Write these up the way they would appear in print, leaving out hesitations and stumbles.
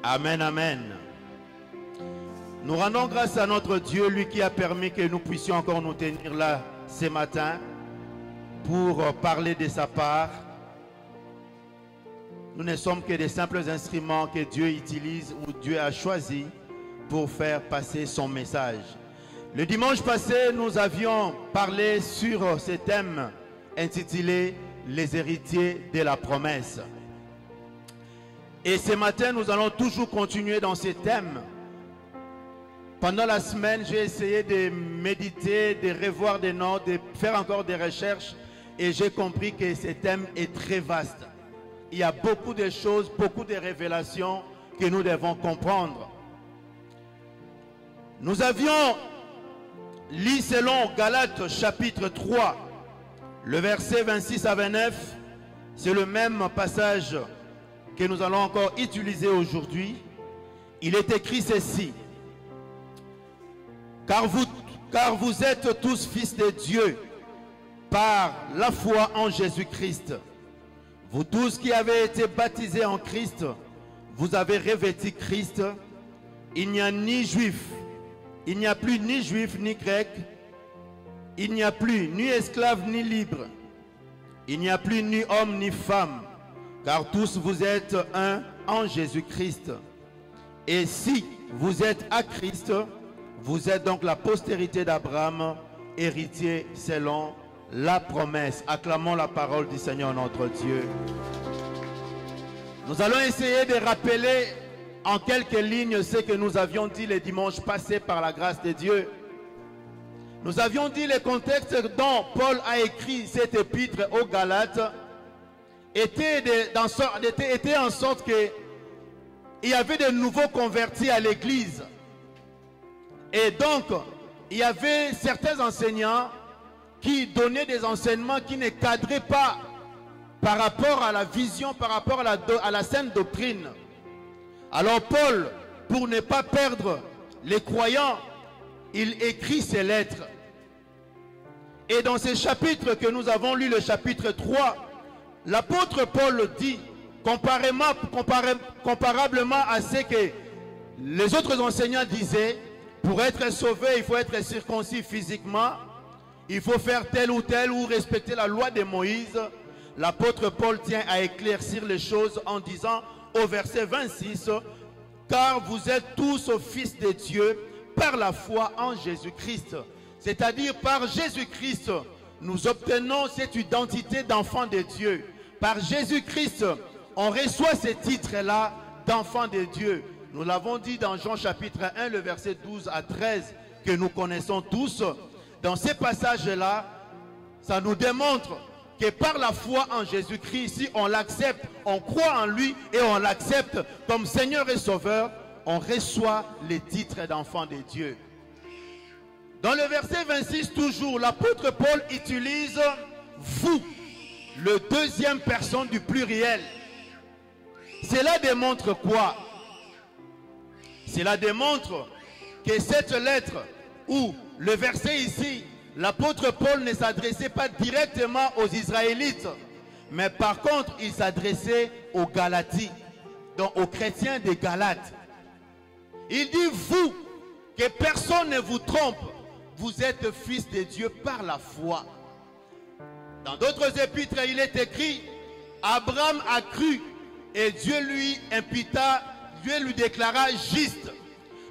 Amen, amen. Nous rendons grâce à notre Dieu, lui qui a permis que nous puissions encore nous tenir là ce matin pour parler de sa part. Nous ne sommes que des simples instruments que Dieu utilise ou Dieu a choisi pour faire passer son message. Le dimanche passé, nous avions parlé sur ce thème intitulé « Les héritiers de la promesse ». Et ce matin, nous allons toujours continuer dans ce thème. Pendant la semaine, j'ai essayé de méditer, de revoir des notes, de faire encore des recherches. Et j'ai compris que ce thème est très vaste. Il y a beaucoup de choses, beaucoup de révélations que nous devons comprendre. Nous avions lu selon Galates chapitre 3, le verset 26 à 29. C'est le même passage que nous allons encore utiliser aujourd'hui. Il est écrit ceci: car vous êtes tous fils de Dieu par la foi en Jésus-Christ. Vous tous qui avez été baptisés en Christ, vous avez revêtu Christ. Il n'y a ni juif, il n'y a plus ni juif ni grec, il n'y a plus ni esclave ni libre, il n'y a plus ni homme ni femme, car tous vous êtes un en Jésus-Christ. Et si vous êtes à Christ, vous êtes donc la postérité d'Abraham, héritier selon la promesse. Acclamons la parole du Seigneur notre Dieu. Nous allons essayer de rappeler en quelques lignes ce que nous avions dit les dimanches passés par la grâce de Dieu. Nous avions dit le contexte dont Paul a écrit cet épître aux Galates était en sorte que il y avait de nouveaux convertis à l'église. Et donc, il y avait certains enseignants qui donnaient des enseignements qui ne cadraient pas par rapport à la vision, par rapport à la sainte doctrine. Alors Paul, pour ne pas perdre les croyants, il écrit ces lettres. Et dans ces chapitres que nous avons lus, le chapitre 3, l'apôtre Paul dit, comparablement à ce que les autres enseignants disaient, pour être sauvé, il faut être circoncis physiquement, il faut faire tel ou tel ou respecter la loi de Moïse. L'apôtre Paul tient à éclaircir les choses en disant au verset 26, car vous êtes tous fils de Dieu par la foi en Jésus-Christ. C'est-à-dire par Jésus-Christ, nous obtenons cette identité d'enfant de Dieu. Par Jésus-Christ, on reçoit ce titre-là d'enfant de Dieu. Nous l'avons dit dans Jean chapitre 1, le verset 12 à 13, que nous connaissons tous. Dans ces passages-là, ça nous démontre que par la foi en Jésus-Christ, si on l'accepte, on croit en lui et on l'accepte comme Seigneur et Sauveur, on reçoit les titres d'enfant de Dieu. Dans le verset 26, toujours, l'apôtre Paul utilise « vous », le deuxième personne du pluriel. Cela démontre quoi? Cela démontre que cette lettre, ou le verset ici, l'apôtre Paul ne s'adressait pas directement aux Israélites, mais par contre, il s'adressait aux Galaties, donc aux chrétiens des Galates. Il dit, vous, que personne ne vous trompe, vous êtes fils de Dieu par la foi. Dans d'autres épîtres, il est écrit, Abraham a cru et Dieu lui imputa, Dieu lui déclara juste.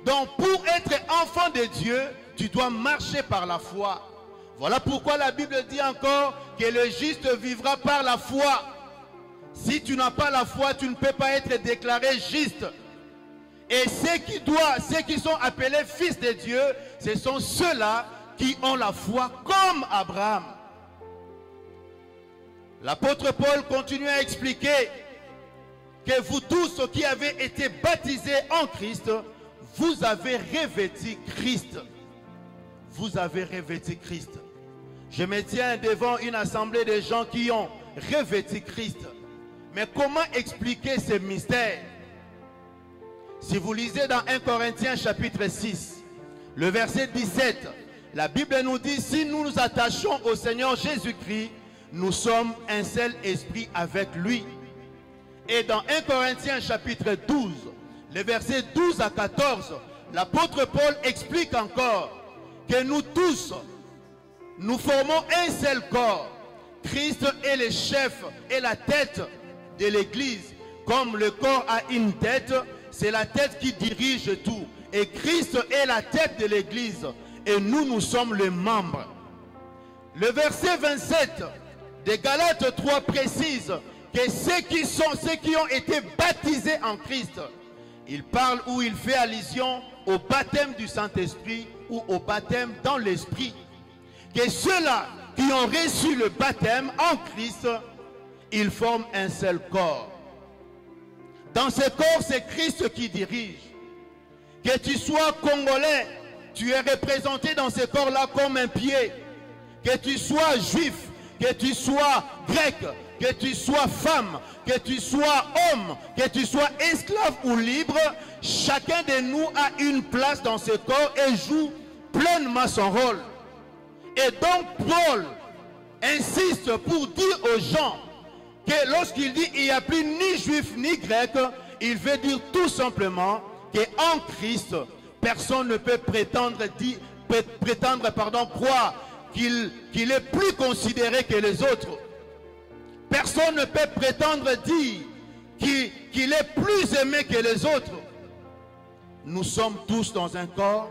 Donc pour être enfant de Dieu, tu dois marcher par la foi. Voilà pourquoi la Bible dit encore que le juste vivra par la foi. Si tu n'as pas la foi, tu ne peux pas être déclaré juste. Et ceux qui sont appelés fils de Dieu, ce sont ceux-là qui ont la foi comme Abraham. L'apôtre Paul continue à expliquer que vous tous qui avez été baptisés en Christ, vous avez revêtu Christ. Vous avez revêtu Christ. Je me tiens devant une assemblée de gens qui ont revêtu Christ. Mais comment expliquer ce mystère? Si vous lisez dans 1 Corinthiens chapitre 6, le verset 17, la Bible nous dit, si nous nous attachons au Seigneur Jésus-Christ, nous sommes un seul esprit avec lui. Et dans 1 Corinthiens chapitre 12, les versets 12 à 14, l'apôtre Paul explique encore que nous tous, nous formons un seul corps. Christ est le chef et la tête de l'Église. Comme le corps a une tête, c'est la tête qui dirige tout. Et Christ est la tête de l'Église. Et nous, nous sommes les membres. Le verset 27 de Galates 3 précise que ceux qui ont été baptisés en Christ, il parle ou il fait allusion au baptême du Saint-Esprit ou au baptême dans l'Esprit. Que ceux-là qui ont reçu le baptême en Christ, ils forment un seul corps. Dans ce corps, c'est Christ qui dirige. Que tu sois congolais, tu es représenté dans ce corps-là comme un pied. Que tu sois juif, que tu sois grec, que tu sois femme, que tu sois homme, que tu sois esclave ou libre, chacun de nous a une place dans ce corps et joue pleinement son rôle. Et donc Paul insiste pour dire aux gens que lorsqu'il dit il n'y a plus ni juif ni grec, il veut dire tout simplement qu'en Christ, personne ne peut croire qu'il est plus considéré que les autres. Personne ne peut prétendre dire qu'il est plus aimé que les autres. Nous sommes tous dans un corps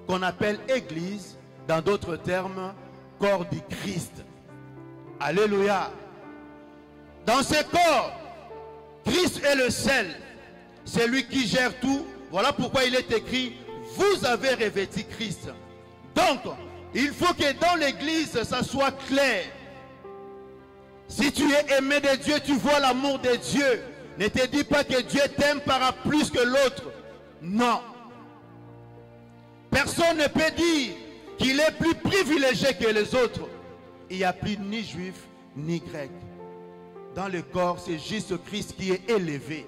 qu'on appelle Église, dans d'autres termes, corps du Christ. Alléluia. Dans ce corps, Christ est le seul. C'est lui qui gère tout. Voilà pourquoi il est écrit, vous avez revêtu Christ. Donc, il faut que dans l'église, ça soit clair. Si tu es aimé de Dieu, tu vois l'amour de Dieu. Ne te dis pas que Dieu t'aime par plus que l'autre. Non. Personne ne peut dire qu'il est plus privilégié que les autres. Il n'y a plus ni juif ni grec. Dans le corps, c'est juste Christ qui est élevé.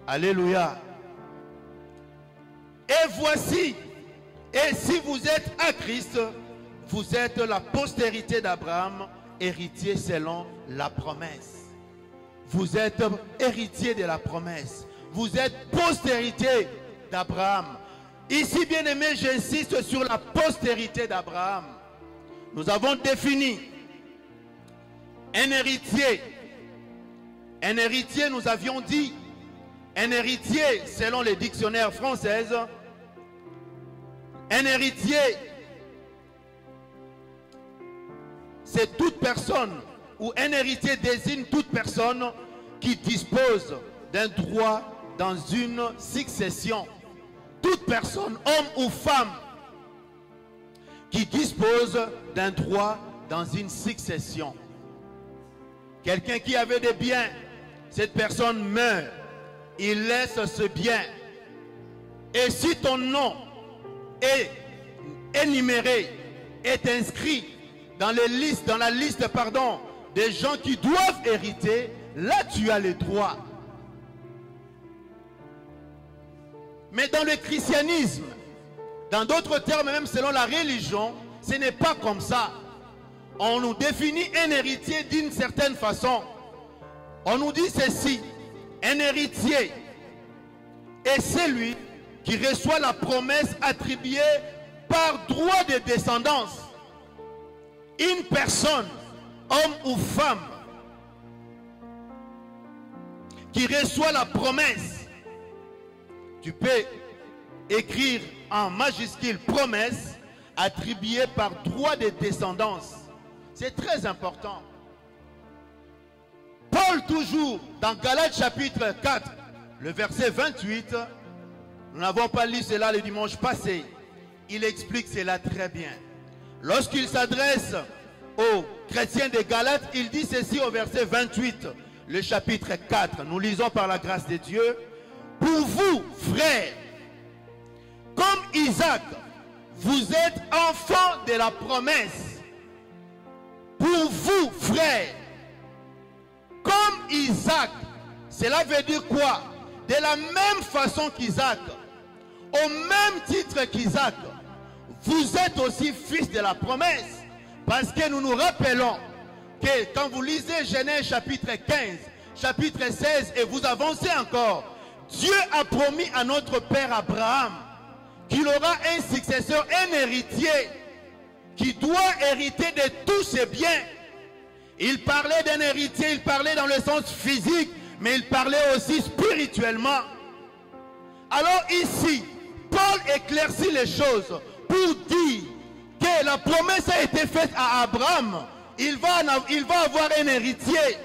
Alléluia. Et voici, et si vous êtes à Christ, vous êtes la postérité d'Abraham, héritier selon la promesse. Vous êtes héritier de la promesse. Vous êtes postérité d'Abraham. Ici, bien aimé, j'insiste sur la postérité d'Abraham. Nous avons défini un héritier. Un héritier, nous avions dit, un héritier, selon les dictionnaires françaises, un héritier, c'est toute personne, ou un héritier désigne toute personne qui dispose d'un droit dans une succession. Toute personne, homme ou femme, qui dispose d'un droit dans une succession. Quelqu'un qui avait des biens, cette personne meurt, il laisse ce bien. Et si ton nom est énuméré, est inscrit dans la liste des gens qui doivent hériter, là tu as les droits. Mais dans le christianisme, dans d'autres termes, même selon la religion, ce n'est pas comme ça. On nous définit un héritier d'une certaine façon. On nous dit ceci, un héritier est celui qui reçoit la promesse attribuée par droit de descendance. Une personne, homme ou femme, qui reçoit la promesse, tu peux écrire en majuscule promesse attribuée par droit de descendance. C'est très important. Paul, toujours dans Galates chapitre 4, le verset 28, nous n'avons pas lu cela le dimanche passé, il explique cela très bien. Lorsqu'il s'adresse aux chrétiens de Galates, il dit ceci au verset 28, le chapitre 4. Nous lisons par la grâce de Dieu. Pour vous, frères, comme Isaac, vous êtes enfants de la promesse. Pour vous, frères, comme Isaac, cela veut dire quoi? De la même façon qu'Isaac, au même titre qu'Isaac, vous êtes aussi fils de la promesse. Parce que nous nous rappelons que quand vous lisez Genèse chapitre 15, chapitre 16 et vous avancez encore, Dieu a promis à notre père Abraham qu'il aura un successeur, un héritier qui doit hériter de tous ses biens. Il parlait d'un héritier, il parlait dans le sens physique, mais il parlait aussi spirituellement. Alors ici, Paul éclaircit les choses pour dire que la promesse a été faite à Abraham. Il va avoir un héritier.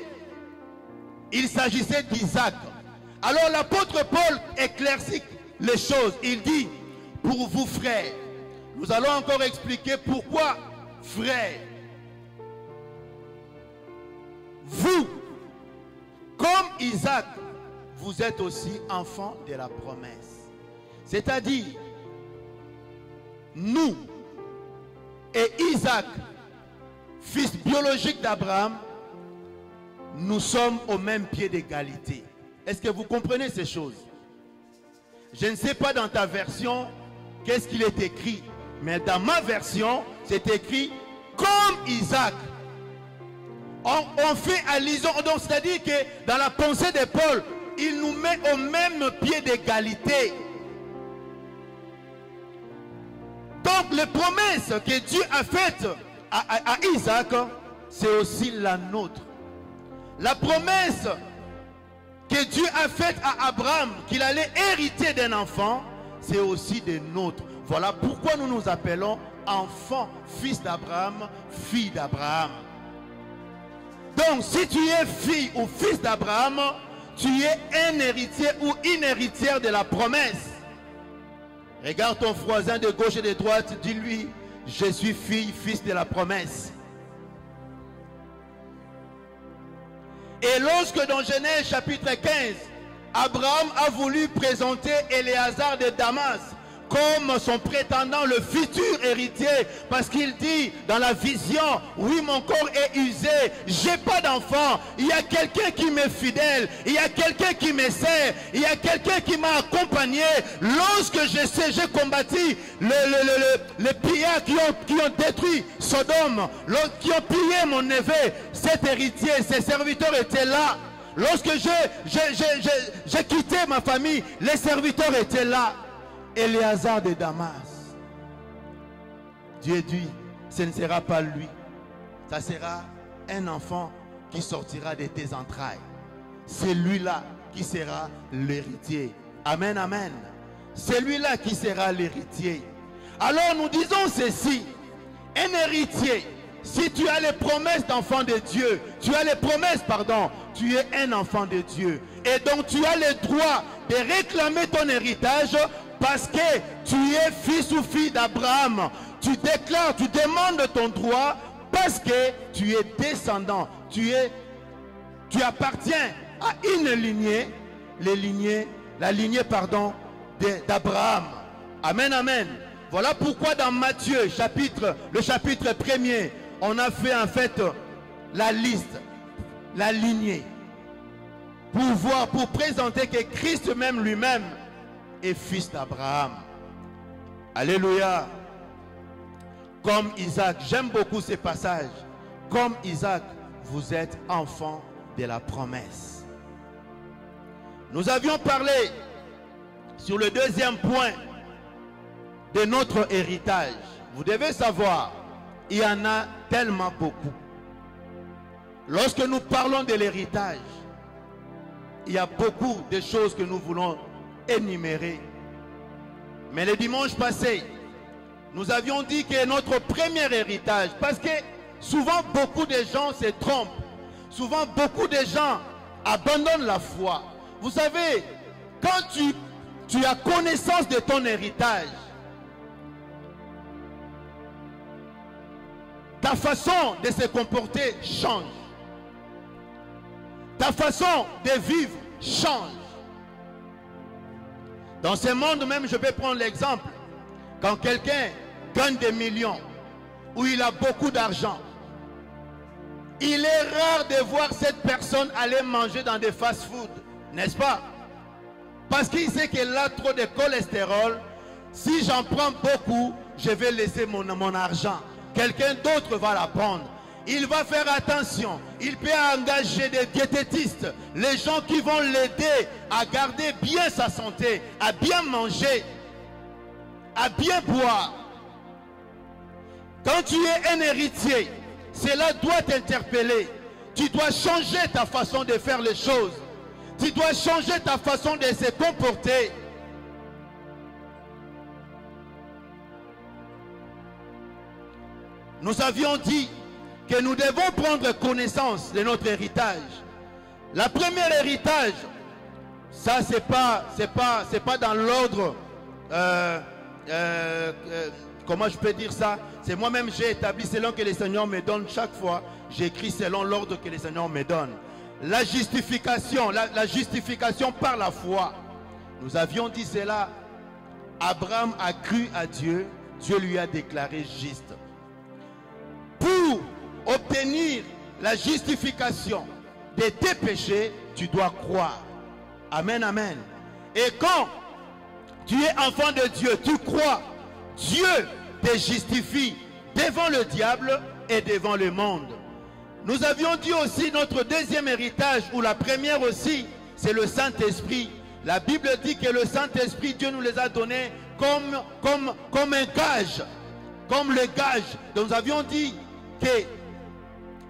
Il s'agissait d'Isaac. Alors l'apôtre Paul éclaircit les choses. Il dit, pour vous frères, nous allons encore expliquer pourquoi frères. Vous, comme Isaac, vous êtes aussi enfants de la promesse. C'est-à-dire, nous et Isaac, fils biologique d'Abraham, nous sommes au même pied d'égalité. Est-ce que vous comprenez ces choses? Je ne sais pas dans ta version qu'est-ce qu'il est écrit, mais dans ma version, c'est écrit comme Isaac. On fait allusion, donc c'est-à-dire que dans la pensée de Paul, il nous met au même pied d'égalité. Donc les promesses que Dieu a faites à Isaac, c'est aussi la nôtre. La promesse que Dieu a faite à Abraham, qu'il allait hériter d'un enfant, c'est aussi des nôtres. Voilà pourquoi nous nous appelons enfants, fils d'Abraham, fille d'Abraham. Donc si tu es fille ou fils d'Abraham, tu es un héritier ou une héritière de la promesse. Regarde ton voisin de gauche et de droite, dis-lui, je suis fille, fils de la promesse. Et lorsque dans Genèse chapitre 15, Abraham a voulu présenter Éléazar de Damas comme son prétendant, le futur héritier, parce qu'il dit dans la vision, oui mon corps est usé, j'ai pas d'enfant, il y a quelqu'un qui m'est fidèle, il y a quelqu'un qui me sert, il y a quelqu'un qui m'a accompagné. Lorsque j'ai combattu les pillards qui ont détruit Sodome, qui ont pillé mon neveu, cet héritier, ses serviteurs étaient là. Lorsque j'ai quitté ma famille, les serviteurs étaient là. Éléazar de Damas. Dieu dit, ce ne sera pas lui. Ça sera un enfant qui sortira de tes entrailles. C'est lui-là qui sera l'héritier. Amen, amen. C'est lui-là qui sera l'héritier. Alors nous disons ceci. Un héritier, si tu as les promesses d'enfant de Dieu, tu as les promesses, pardon, tu es un enfant de Dieu. Et donc tu as le droit de réclamer ton héritage parce que tu es fils ou fille d'Abraham. Tu déclares, tu demandes ton droit parce que tu es descendant. Tu appartiens à une lignée, la lignée d'Abraham. Amen, amen. Voilà pourquoi dans Matthieu, le chapitre 1er, on a fait en fait la liste, la lignée, pour présenter que Christ même lui-même est fils d'Abraham. Alléluia. Comme Isaac, j'aime beaucoup ces passages. Comme Isaac, vous êtes enfants de la promesse. Nous avions parlé sur le deuxième point de notre héritage. Vous devez savoir, il y en a tellement beaucoup. Lorsque nous parlons de l'héritage, il y a beaucoup de choses que nous voulons énumérer. Mais le dimanche passé, nous avions dit que notre premier héritage, parce que souvent beaucoup de gens se trompent, souvent beaucoup de gens abandonnent la foi. Vous savez, quand tu as connaissance de ton héritage, ta façon de se comporter change. Ta façon de vivre change. Dans ce monde même, je vais prendre l'exemple. Quand quelqu'un gagne des millions, ou il a beaucoup d'argent, il est rare de voir cette personne aller manger dans des fast-food, n'est-ce pas? Parce qu'il sait qu'elle a trop de cholestérol. Si j'en prends beaucoup, je vais laisser mon argent. Quelqu'un d'autre va la prendre. il va faire attention. Il peut engager des diététistes, les gens qui vont l'aider à garder bien sa santé, à bien manger, à bien boire. Quand tu es un héritier, cela doit t'interpeller. Tu dois changer ta façon de faire les choses. Tu dois changer ta façon de se comporter. Nous avions dit que nous devons prendre connaissance de notre héritage. La première héritage, ça c'est pas dans l'ordre, comment je peux dire ça? C'est moi-même j'ai établi selon que le Seigneur me donne chaque fois. J'écris selon l'ordre que le Seigneur me donne. La justification, la justification par la foi. Nous avions dit cela. Abraham a cru à Dieu, Dieu lui a déclaré juste. Pour obtenir la justification de tes péchés, tu dois croire. Amen, amen. Et quand tu es enfant de Dieu, tu crois, Dieu te justifie devant le diable et devant le monde. Nous avions dit aussi notre deuxième héritage, ou la première aussi, c'est le Saint-Esprit. La Bible dit que le Saint-Esprit, Dieu nous les a donnés comme un gage, comme le gage. Donc nous avions dit que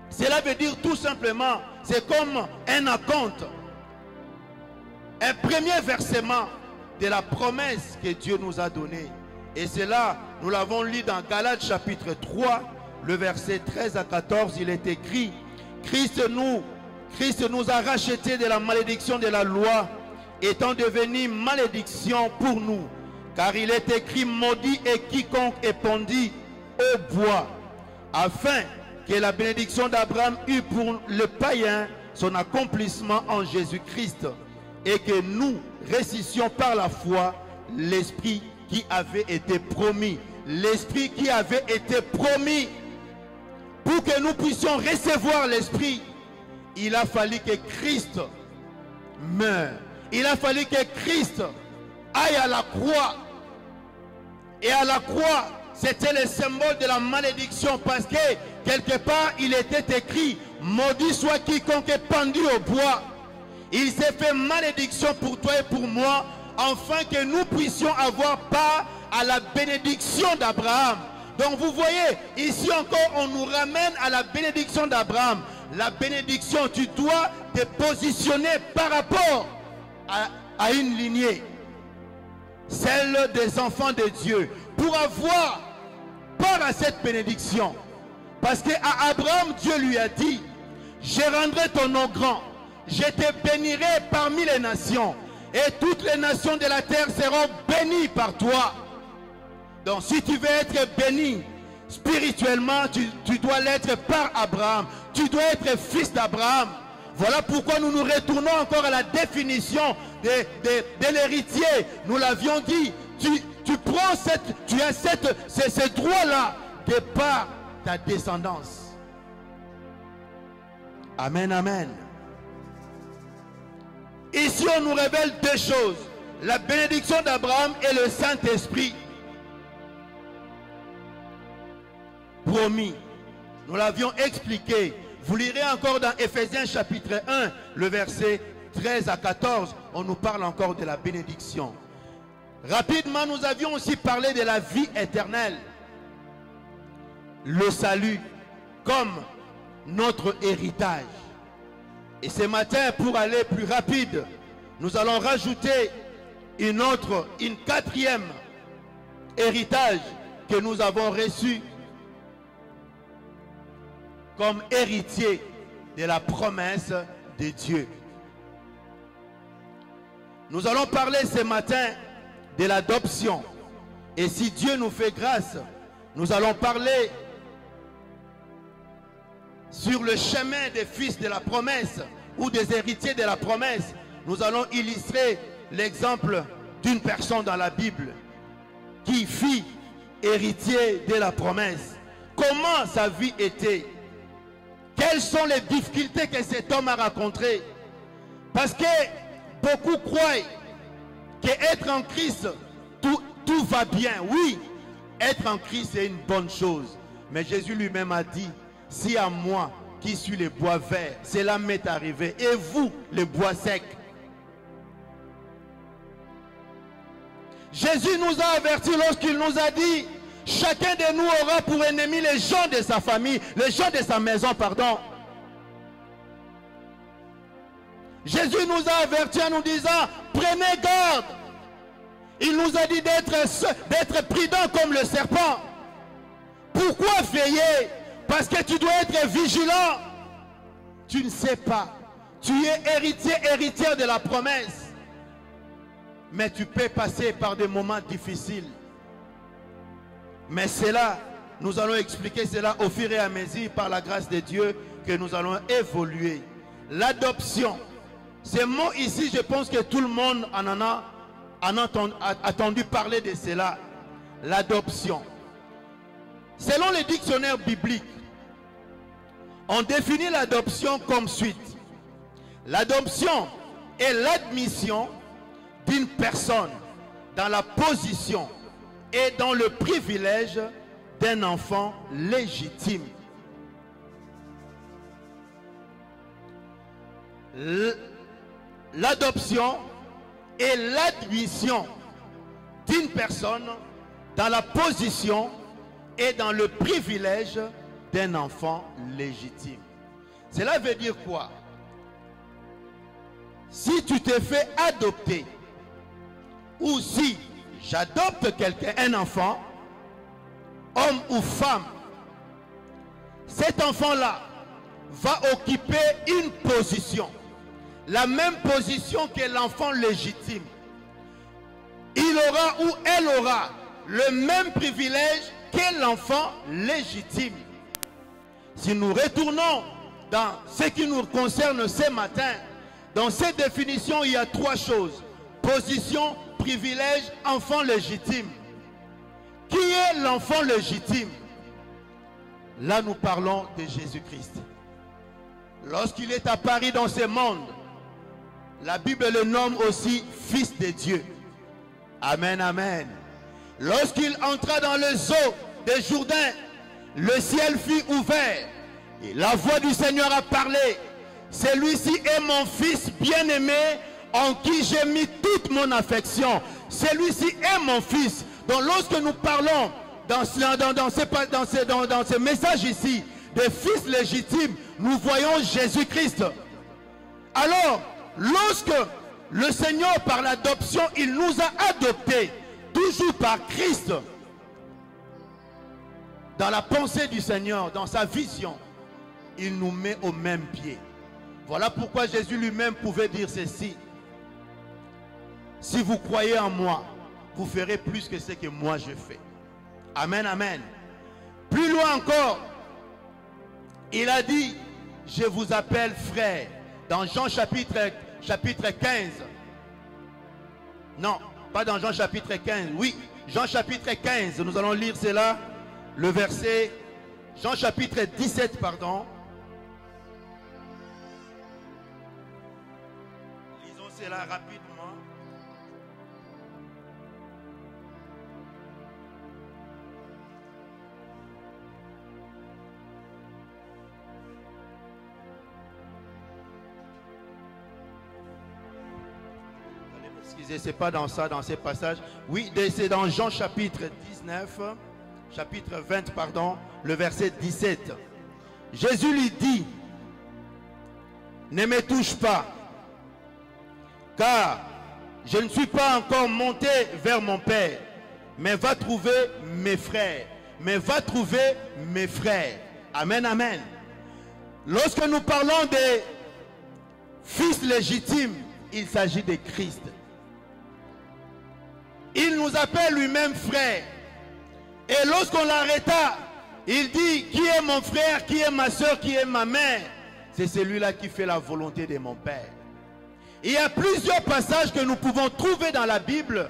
cela veut dire tout simplement, c'est comme un acompte, un premier versement de la promesse que Dieu nous a donnée. Et cela, nous l'avons lu dans Galates chapitre 3, le verset 13 à 14, il est écrit, Christ nous a rachetés de la malédiction de la loi, étant devenu malédiction pour nous. Car il est écrit, maudit est quiconque est pendu au bois, afin que la bénédiction d'Abraham eût pour le païen son accomplissement en Jésus-Christ, et que nous ressuscitions par la foi l'Esprit qui avait été promis. L'Esprit qui avait été promis. Pour que nous puissions recevoir l'Esprit, il a fallu que Christ meure. Il a fallu que Christ aille à la croix. Et à la croix, c'était le symbole de la malédiction, parce que quelque part, il était écrit, maudit soit quiconque est pendu au bois. Il s'est fait malédiction pour toi et pour moi, afin que nous puissions avoir part à la bénédiction d'Abraham. Donc vous voyez, ici encore, on nous ramène à la bénédiction d'Abraham. La bénédiction, tu dois te positionner par rapport à une lignée, celle des enfants de Dieu, pour avoir part à cette bénédiction. Parce qu'à Abraham, Dieu lui a dit, je rendrai ton nom grand, je te bénirai parmi les nations, et toutes les nations de la terre seront bénies par toi. Donc si tu veux être béni spirituellement, tu dois l'être par Abraham. Tu dois être fils d'Abraham. Voilà pourquoi nous nous retournons encore à la définition de l'héritier. Nous l'avions dit, tu prends tu as ce droit-là de par ta descendance. Amen, amen. Ici, on nous révèle deux choses. La bénédiction d'Abraham et le Saint-Esprit. Promis. Nous l'avions expliqué. Vous lirez encore dans Éphésiens chapitre 1, le verset 13 à 14. On nous parle encore de la bénédiction. Rapidement, nous avions aussi parlé de la vie éternelle. Le salut comme notre héritage. Et ce matin, pour aller plus rapide, nous allons rajouter une quatrième héritage que nous avons reçu comme héritier de la promesse de Dieu. Nous allons parler ce matin de l'adoption. Et si Dieu nous fait grâce, nous allons parler sur le chemin des fils de la promesse ou des héritiers de la promesse. Nous allons illustrer l'exemple d'une personne dans la Bible qui fit héritier de la promesse. Comment sa vie était? Quelles sont les difficultés que cet homme a rencontrées? Parce que beaucoup croient qu'être en Christ, tout va bien. Oui, être en Christ, c'est une bonne chose. Mais Jésus lui-même a dit, si à moi, qui suis le bois vert, cela m'est arrivé, et vous, le bois sec. Jésus nous a avertis lorsqu'il nous a dit, chacun de nous aura pour ennemi les gens de sa famille, les gens de sa maison, pardon. Jésus nous a avertis en nous disant, prenez garde. Il nous a dit d'être prudent comme le serpent. Pourquoi veiller? Parce que tu dois être vigilant. Tu ne sais pas. Tu es héritière de la promesse. Mais tu peux passer par des moments difficiles. Mais cela, nous allons expliquer cela au fur et à mesure par la grâce de Dieu que nous allons évoluer. L'adoption. Ces mots ici, je pense que tout le monde en a entendu parler de cela. L'adoption. Selon les dictionnaires bibliques, on définit l'adoption comme suite. L'adoption est l'admission d'une personne dans la position et dans le privilège d'un enfant légitime. L'adoption est l'admission d'une personne dans la position et dans le privilège d'un enfant légitime. Cela veut dire quoi? Si tu te fais adopter, ou si j'adopte quelqu'un, un enfant, homme ou femme, cet enfant-là va occuper une position, la même position que l'enfant légitime. Il aura ou elle aura le même privilège que l'enfant légitime. Si nous retournons dans ce qui nous concerne ce matin, dans cette définition, il y a trois choses. Position, privilège, enfant légitime. Qui est l'enfant légitime? Là, nous parlons de Jésus-Christ. Lorsqu'il est apparu dans ce monde, la Bible le nomme aussi Fils de Dieu. Amen, amen. Lorsqu'il entra dans le zoo de Jourdain, le ciel fut ouvert et la voix du Seigneur a parlé. Celui-ci est mon Fils bien-aimé en qui j'ai mis toute mon affection. Celui-ci est mon Fils. Donc lorsque nous parlons dans ce message ici de Fils légitime, nous voyons Jésus-Christ. Alors, lorsque le Seigneur par l'adoption, il nous a adoptés, toujours par Christ, dans la pensée du Seigneur, dans sa vision, il nous met au même pied. Voilà pourquoi Jésus lui-même pouvait dire ceci. Si vous croyez en moi, vous ferez plus que ce que moi je fais. Amen, amen. Plus loin encore, il a dit, je vous appelle frère. Dans Jean chapitre 15. Non, pas dans Jean chapitre 15. Oui, Jean chapitre 15. Nous allons lire cela. Le verset, Jean chapitre 17, pardon. Lisons cela rapidement. Excusez, c'est pas dans ça, dans ces passages. Oui, c'est dans Jean chapitre 19. Chapitre 20, pardon, le verset 17. Jésus lui dit, ne me touche pas, car je ne suis pas encore monté vers mon Père, mais va trouver mes frères. Mais va trouver mes frères. Amen, amen. Lorsque nous parlons des fils légitimes, il s'agit de Christ. Il nous appelle lui-même frère. Et lorsqu'on l'arrêta, il dit, qui est mon frère, qui est ma soeur, qui est ma mère? C'est celui-là qui fait la volonté de mon Père. Il y a plusieurs passages que nous pouvons trouver dans la Bible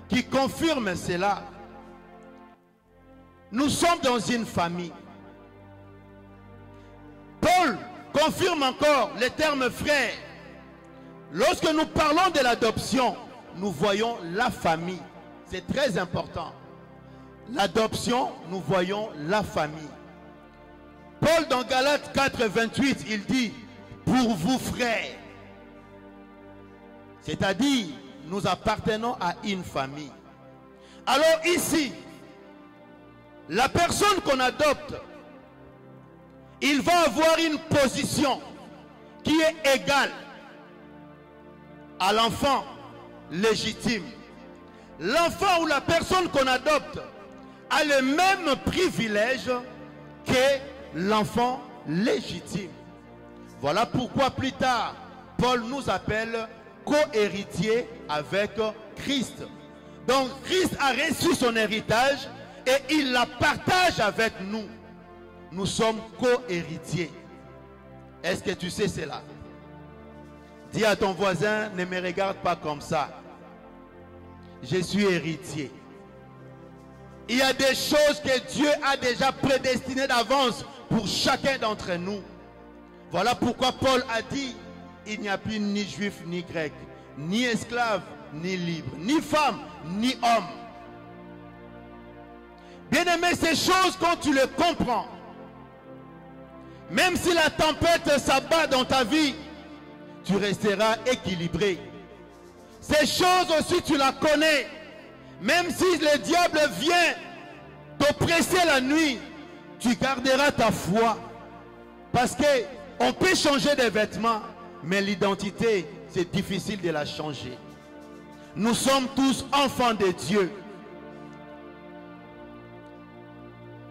qui confirment cela. Nous sommes dans une famille. Paul confirme encore le terme frère. Lorsque nous parlons de l'adoption, nous voyons la famille. C'est très important. L'adoption, nous voyons la famille. Paul dans Galates 4, 28, il dit, pour vous frères, c'est-à-dire, nous appartenons à une famille. Alors ici, la personne qu'on adopte, il va avoir une position qui est égale à l'enfant légitime. L'enfant ou la personne qu'on adopte a le même privilège que l'enfant légitime. Voilà pourquoi plus tard, Paul nous appelle co-héritiers avec Christ. Donc Christ a reçu son héritage et il la partage avec nous. Nous sommes co-héritiers. Est-ce que tu sais cela? Dis à ton voisin, ne me regarde pas comme ça. Je suis héritier. Il y a des choses que Dieu a déjà prédestinées d'avance pour chacun d'entre nous. Voilà pourquoi Paul a dit, il n'y a plus ni juif ni grec, ni esclave ni libre, ni femme ni homme. Bien-aimé, ces choses, quand tu les comprends, même si la tempête s'abat dans ta vie, tu resteras équilibré. Ces choses aussi, tu la connais. Même si le diable vient t'oppresser la nuit, tu garderas ta foi. Parce qu'on peut changer de vêtements, mais l'identité, c'est difficile de la changer. Nous sommes tous enfants de Dieu.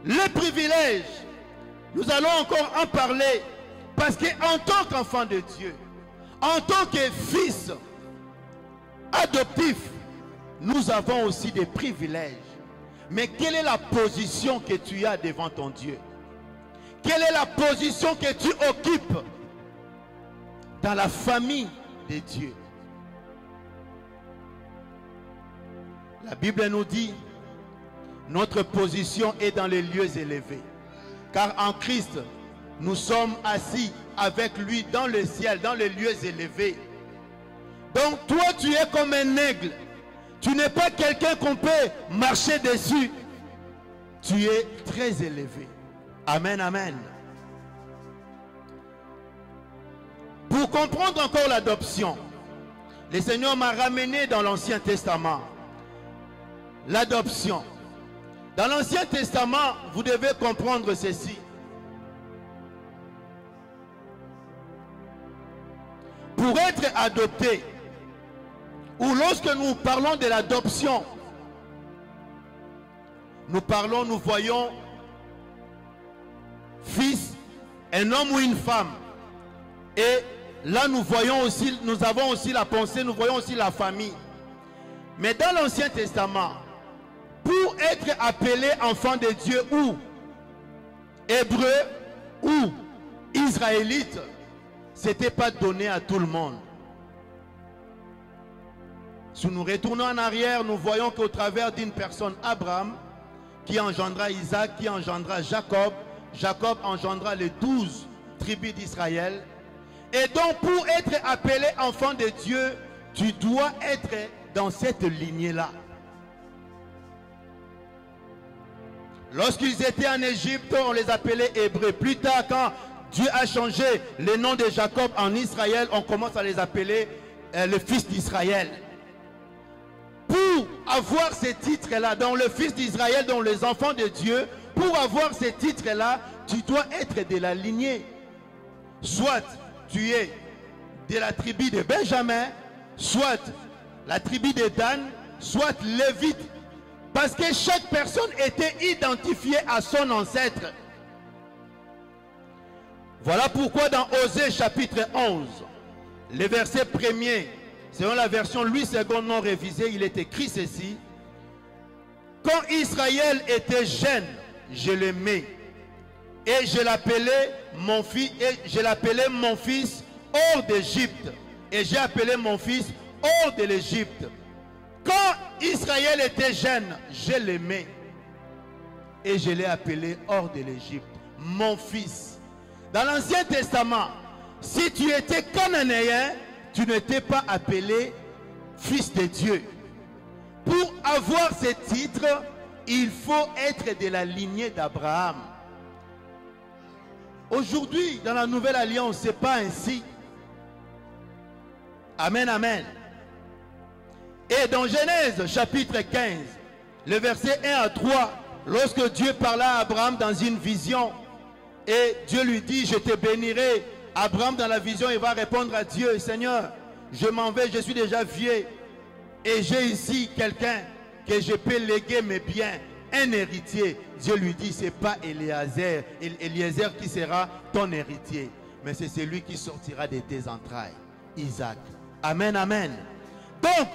Les privilèges, nous allons encore en parler. Parce qu'en tant qu'enfant de Dieu, en tant que fils adoptif, nous avons aussi des privilèges. Mais quelle est la position que tu as devant ton Dieu? Quelle est la position que tu occupes dans la famille de Dieu? La Bible nous dit, notre position est dans les lieux élevés. Car en Christ, nous sommes assis avec lui dans le ciel, dans les lieux élevés. Donc toi, tu es comme un aigle. Tu n'es pas quelqu'un qu'on peut marcher dessus. Tu es très élevé. Amen, amen. Pour comprendre encore l'adoption, le Seigneur m'a ramené dans l'Ancien Testament. L'adoption. Dans l'Ancien Testament, vous devez comprendre ceci. Pour être adopté, ou lorsque nous parlons de l'adoption, nous voyons fils, un homme ou une femme. Et là nous voyons aussi, nous avons aussi la pensée, nous voyons aussi la famille. Mais dans l'Ancien Testament, pour être appelé enfant de Dieu ou hébreu ou israélite, ce n'était pas donné à tout le monde. Si nous retournons en arrière, nous voyons qu'au travers d'une personne, Abraham, qui engendra Isaac, qui engendra Jacob, Jacob engendra les 12 tribus d'Israël. Et donc pour être appelé enfant de Dieu, tu dois être dans cette lignée-là. Lorsqu'ils étaient en Égypte, on les appelait Hébreux. Plus tard, quand Dieu a changé le nom de Jacob en Israël, on commence à les appeler le fils d'Israël. Pour avoir ces titres-là, dans le fils d'Israël, dans les enfants de Dieu, pour avoir ces titres-là, tu dois être de la lignée. Soit tu es de la tribu de Benjamin, soit la tribu de Dan, soit Lévite. Parce que chaque personne était identifiée à son ancêtre. Voilà pourquoi dans Osée chapitre 11, le verset 1er, selon la version Louis II non révisée, il est écrit ceci. Quand Israël était jeune, je l'aimais. Et je l'appelais mon fils, hors d'Égypte. Et j'ai appelé mon fils hors de l'Égypte. Quand Israël était jeune, je l'aimais. Et je l'ai appelé hors de l'Égypte. Mon fils. Dans l'Ancien Testament, si tu étais cananéen, tu n'étais pas appelé fils de Dieu. Pour avoir ce titre, il faut être de la lignée d'Abraham. Aujourd'hui, dans la nouvelle alliance, ce n'est pas ainsi. Amen, amen. Et dans Genèse chapitre 15, le verset 1 à 3, lorsque Dieu parla à Abraham dans une vision, et Dieu lui dit, je te bénirai. Abraham dans la vision, il va répondre à Dieu, Seigneur, je m'en vais, je suis déjà vieux, et j'ai ici quelqu'un que je peux léguer mes biens, un héritier. Dieu lui dit, ce n'est pas Eliezer qui sera ton héritier, mais c'est celui qui sortira de tes entrailles, Isaac. Amen, amen. Donc,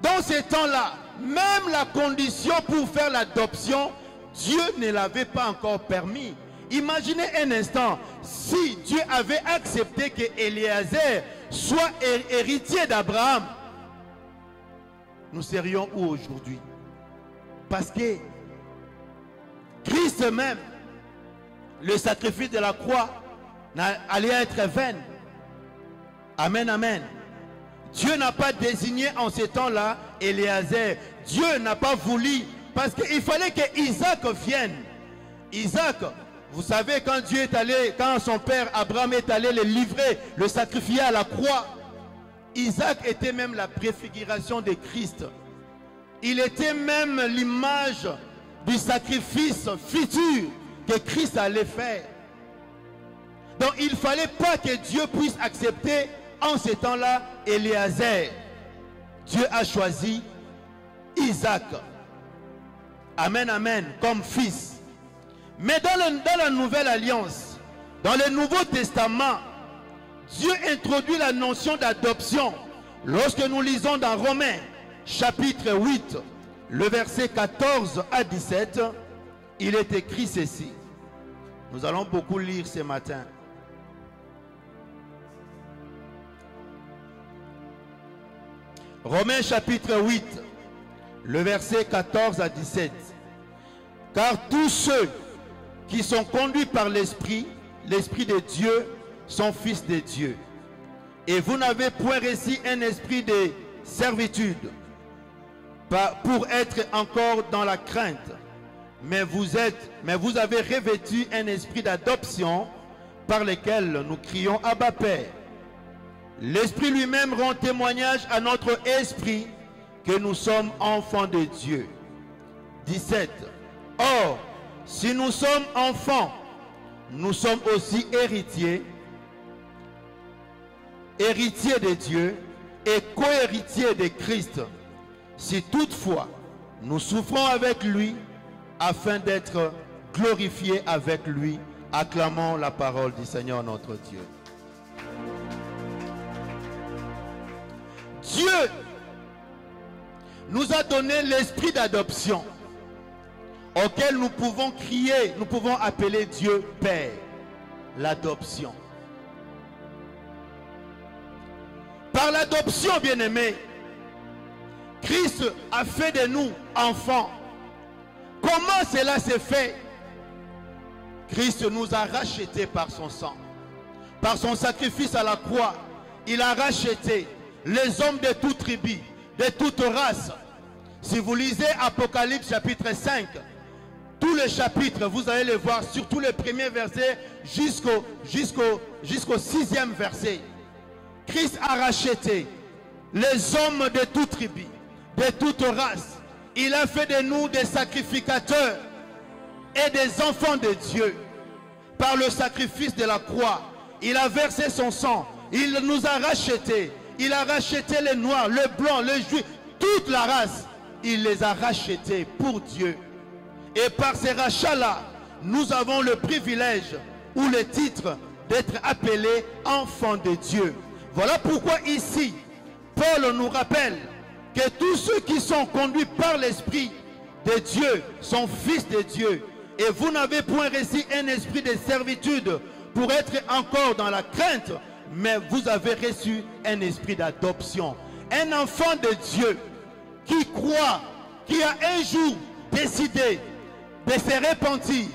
dans ces temps-là, même la condition pour faire l'adoption, Dieu ne l'avait pas encore permis. Imaginez un instant, si Dieu avait accepté que Eliezer soit héritier d'Abraham, nous serions où aujourd'hui? Parce que Christ même, le sacrifice de la croix, allait être vain. Amen, amen. Dieu n'a pas désigné en ces temps-là Eliezer. Dieu n'a pas voulu, parce qu'il fallait que Isaac vienne. Isaac, vous savez, quand Dieu est allé, quand son père Abraham est allé le livrer, le sacrifier à la croix, Isaac était même la préfiguration de Christ. Il était même l'image du sacrifice futur que Christ allait faire. Donc il ne fallait pas que Dieu puisse accepter en ces temps-là Eliezer. Dieu a choisi Isaac. Amen, amen, comme fils. Mais dans la nouvelle alliance, dans le Nouveau Testament, Dieu introduit la notion d'adoption. Lorsque nous lisons dans Romains, chapitre 8, le verset 14 à 17, il est écrit ceci. Nous allons beaucoup lire ce matin. Romains chapitre 8, le verset 14 à 17. Car tous ceux qui sont conduits par l'Esprit, l'Esprit de Dieu, sont fils de Dieu. Et vous n'avez point reçu un esprit de servitude pour être encore dans la crainte, mais vous avez revêtu un esprit d'adoption par lequel nous crions Abba Père. L'Esprit lui-même rend témoignage à notre esprit que nous sommes enfants de Dieu. 17. Or, si nous sommes enfants, nous sommes aussi héritiers, héritiers de Dieu et co-héritiers de Christ, si toutefois nous souffrons avec lui, afin d'être glorifiés avec lui. Acclamons la parole du Seigneur notre Dieu. Dieu nous a donné l'esprit d'adoption auquel nous pouvons crier, nous pouvons appeler Dieu Père. L'adoption. Par l'adoption, bien-aimés, Christ a fait de nous enfants. Comment cela s'est fait? Christ nous a rachetés par son sang. Par son sacrifice à la croix, il a racheté les hommes de toute tribu, de toute race. Si vous lisez Apocalypse chapitre 5, tous les chapitres, vous allez les voir, surtout les premiers versets jusqu'au 6e verset. Christ a racheté les hommes de toute tribu, de toute race. Il a fait de nous des sacrificateurs et des enfants de Dieu. Par le sacrifice de la croix, il a versé son sang. Il nous a rachetés. Il a racheté les noirs, les blancs, les juifs, toute la race. Il les a rachetés pour Dieu. Et par ces rachats-là, nous avons le privilège ou le titre d'être appelés enfants de Dieu. Voilà pourquoi ici, Paul nous rappelle que tous ceux qui sont conduits par l'Esprit de Dieu sont fils de Dieu. Et vous n'avez point reçu un esprit de servitude pour être encore dans la crainte, mais vous avez reçu un esprit d'adoption. Un enfant de Dieu qui croit, qui a un jour décidé de se repentir,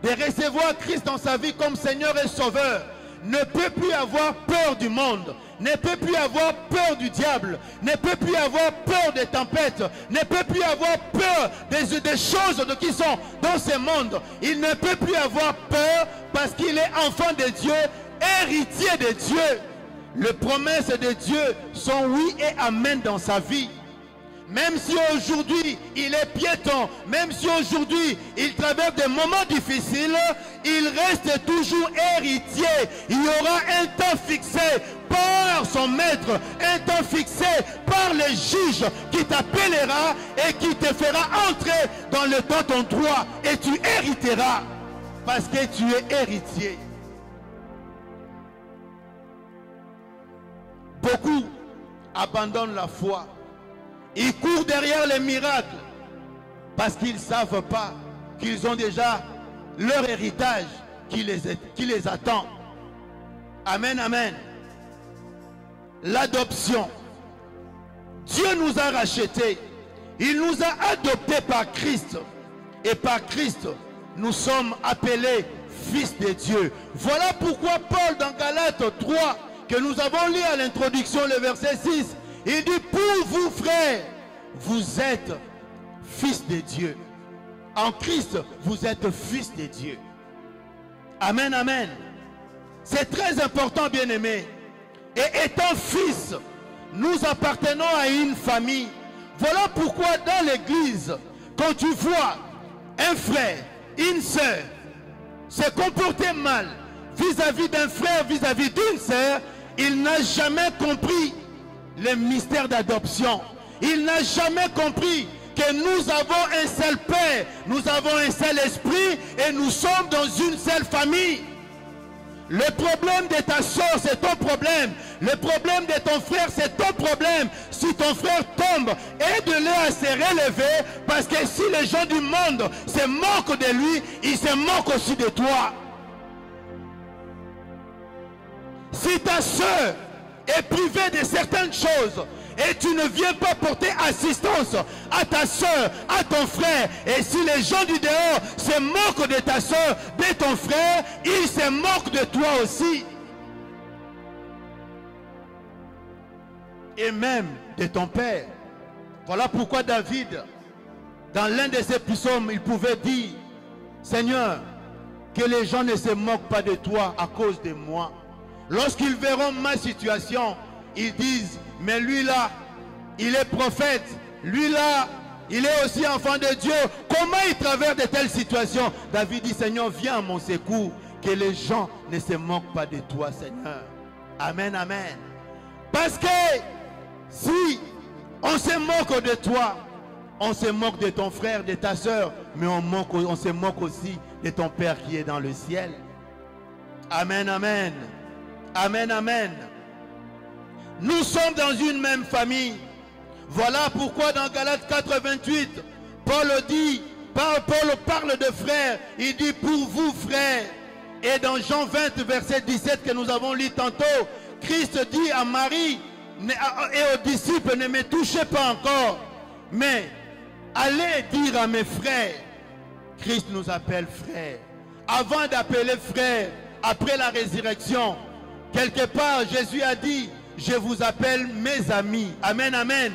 de recevoir Christ dans sa vie comme Seigneur et Sauveur, ne peut plus avoir peur du monde, ne peut plus avoir peur du diable, ne peut plus avoir peur des tempêtes, ne peut plus avoir peur des choses qui sont dans ce monde. Il ne peut plus avoir peur parce qu'il est enfant de Dieu, héritier de Dieu. Les promesses de Dieu sont oui et amen dans sa vie. Même si aujourd'hui il est piéton, même si aujourd'hui il traverse des moments difficiles, il reste toujours héritier. Il y aura un temps fixé par son maître, un temps fixé par le juge qui t'appellera et qui te fera entrer dans le temps ton droit et tu hériteras parce que tu es héritier. Beaucoup abandonnent la foi. Ils courent derrière les miracles parce qu'ils ne savent pas qu'ils ont déjà leur héritage qui les attend. Amen, amen. L'adoption. Dieu nous a rachetés. Il nous a adoptés par Christ. Et par Christ, nous sommes appelés fils de Dieu. Voilà pourquoi Paul dans Galates 3, que nous avons lu à l'introduction, le verset 6, il dit, pour vous frères, vous êtes fils de Dieu. En Christ, vous êtes fils de Dieu. Amen, amen. C'est très important, bien-aimés. Et étant fils, nous appartenons à une famille. Voilà pourquoi dans l'église, quand tu vois un frère, une sœur se comporter mal vis-à-vis d'un frère, vis-à-vis d'une sœur, il n'a jamais compris le mystère d'adoption. Il n'a jamais compris que nous avons un seul Père, nous avons un seul esprit et nous sommes dans une seule famille. Le problème de ta soeur, c'est ton problème. Le problème de ton frère, c'est ton problème. Si ton frère tombe, aide-le à se relever, parce que si les gens du monde se moquent de lui, ils se moquent aussi de toi. Si ta soeur est privée de certaines choses et tu ne viens pas porter assistance à ta soeur, à ton frère, et si les gens du dehors se moquent de ta soeur, de ton frère, ils se moquent de toi aussi. Et même de ton père. Voilà pourquoi David, dans l'un de ses psaumes, il pouvait dire, Seigneur, que les gens ne se moquent pas de toi à cause de moi. Lorsqu'ils verront ma situation, ils disent, mais lui là, il est prophète. Lui là, il est aussi enfant de Dieu. Comment il traverse de telles situations? David dit, Seigneur, viens à mon secours. Que les gens ne se moquent pas de toi, Seigneur. Amen, amen. Parce que si on se moque de toi, on se moque de ton frère, de ta soeur, mais on se moque aussi de ton Père qui est dans le ciel. Amen, amen. Amen, amen. Nous sommes dans une même famille. Voilà pourquoi dans Galates 4:28, Paul parle de frères. Il dit pour vous frères. Et dans Jean 20 verset 17 que nous avons lu tantôt, Christ dit à Marie et aux disciples, ne me touchez pas encore, mais allez dire à mes frères. Christ nous appelle frères. Avant d'appeler frères, après la résurrection, quelque part Jésus a dit, je vous appelle mes amis. Amen, amen.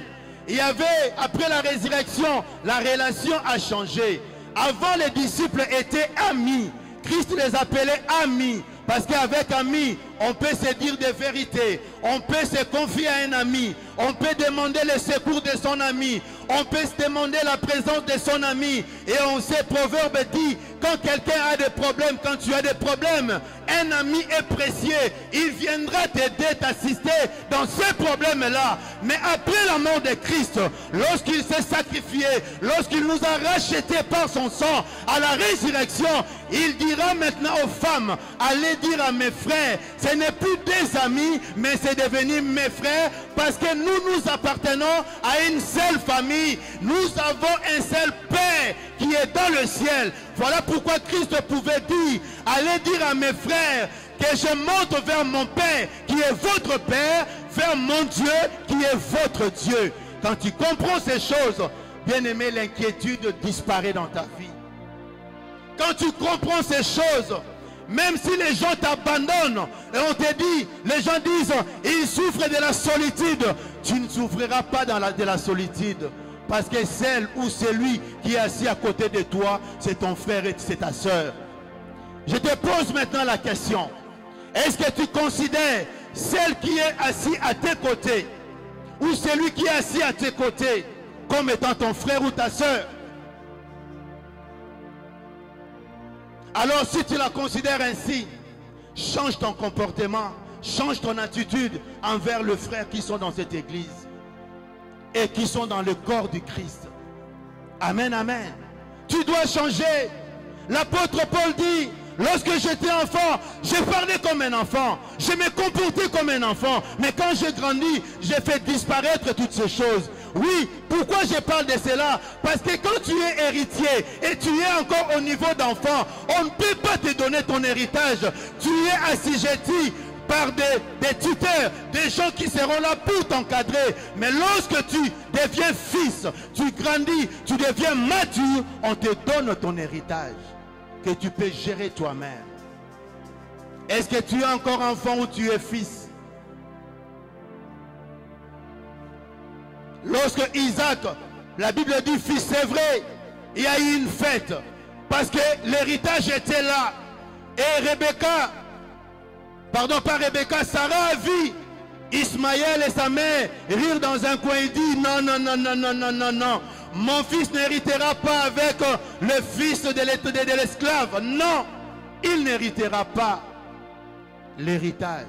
Il y avait, après la résurrection, la relation a changé. Avant, les disciples étaient amis. Christ les appelait amis. Parce qu'avec amis, on peut se dire des vérités. On peut se confier à un ami. On peut demander le secours de son ami. On peut se demander la présence de son ami. Et on sait, Proverbe dit, quand quelqu'un a des problèmes, quand tu as des problèmes, un ami est précieux. Il viendra t'aider, t'assister dans ces problèmes-là. Mais après la mort de Christ, lorsqu'il s'est sacrifié, lorsqu'il nous a rachetés par son sang, à la résurrection, il dira maintenant aux femmes, allez dire à mes frères, ce n'est plus des amis, mais c'est devenu mes frères, parce que nous appartenons à une seule famille. Nous avons un seul Père qui est dans le ciel. Voilà pourquoi Christ pouvait dire, allez dire à mes frères que je monte vers mon Père qui est votre Père, vers mon Dieu qui est votre Dieu. Quand tu comprends ces choses, bien-aimé, l'inquiétude disparaît dans ta vie. Quand tu comprends ces choses, Même si les gens t'abandonnent et on te dit, les gens disent, ils souffrent de la solitude. Tu ne souffriras pas de la solitude. Parce que celle ou celui qui est assis à côté de toi, c'est ton frère et c'est ta soeur. Je te pose maintenant la question. Est-ce que tu considères celle qui est assise à tes côtés ou celui qui est assis à tes côtés comme étant ton frère ou ta soeur? Alors si tu la considères ainsi, change ton comportement, change ton attitude envers les frères qui sont dans cette église et qui sont dans le corps du Christ. Amen, amen. Tu dois changer. L'apôtre Paul dit, lorsque j'étais enfant, j'ai parlé comme un enfant, je me comportais comme un enfant, mais quand j'ai grandi, j'ai fait disparaître toutes ces choses. Oui, pourquoi je parle de cela? Parce que quand tu es héritier et tu es encore au niveau d'enfant, on ne peut pas te donner ton héritage. Tu es assujetti par des tuteurs, des gens qui seront là pour t'encadrer. Mais lorsque tu deviens fils, tu grandis, tu deviens mature, on te donne ton héritage que tu peux gérer toi-même. Est-ce que tu es encore enfant ou tu es fils? Lorsque Isaac, la Bible dit fils, c'est vrai, il y a eu une fête parce que l'héritage était là. Et Rebecca, pardon, pas Rebecca, Sarah a vu Ismaël et sa mère rire dans un coin. Il dit non, non, non, non, non, non, non, non. Mon fils n'héritera pas avec le fils de l'esclave. Non, il n'héritera pas l'héritage.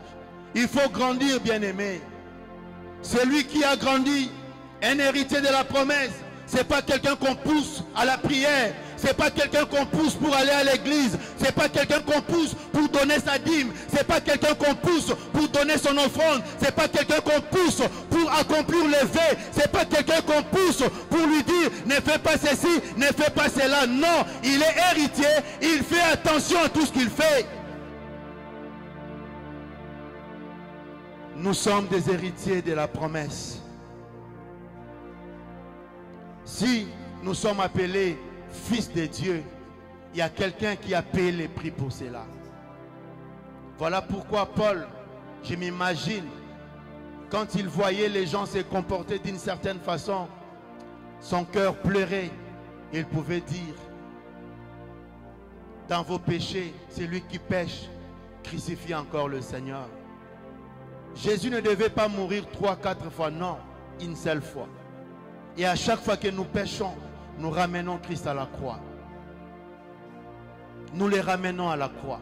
Il faut grandir, bien-aimé. Celui qui a grandi, un héritier de la promesse, ce n'est pas quelqu'un qu'on pousse à la prière. Ce n'est pas quelqu'un qu'on pousse pour aller à l'église. Ce n'est pas quelqu'un qu'on pousse pour donner sa dîme. Ce n'est pas quelqu'un qu'on pousse pour donner son offrande. Ce n'est pas quelqu'un qu'on pousse pour accomplir le vœu. Ce n'est pas quelqu'un qu'on pousse pour lui dire ne fais pas ceci, ne fais pas cela. Non, il est héritier. Il fait attention à tout ce qu'il fait. Nous sommes des héritiers de la promesse. Si nous sommes appelés fils de Dieu, il y a quelqu'un qui a payé le prix pour cela. Voilà pourquoi Paul, je m'imagine, quand il voyait les gens se comporter d'une certaine façon, son cœur pleurait. Il pouvait dire, dans vos péchés, celui qui pêche, crucifie encore le Seigneur. Jésus ne devait pas mourir 3-4 fois, non, une seule fois. Et à chaque fois que nous péchons, nous ramenons Christ à la croix. Nous les ramenons à la croix.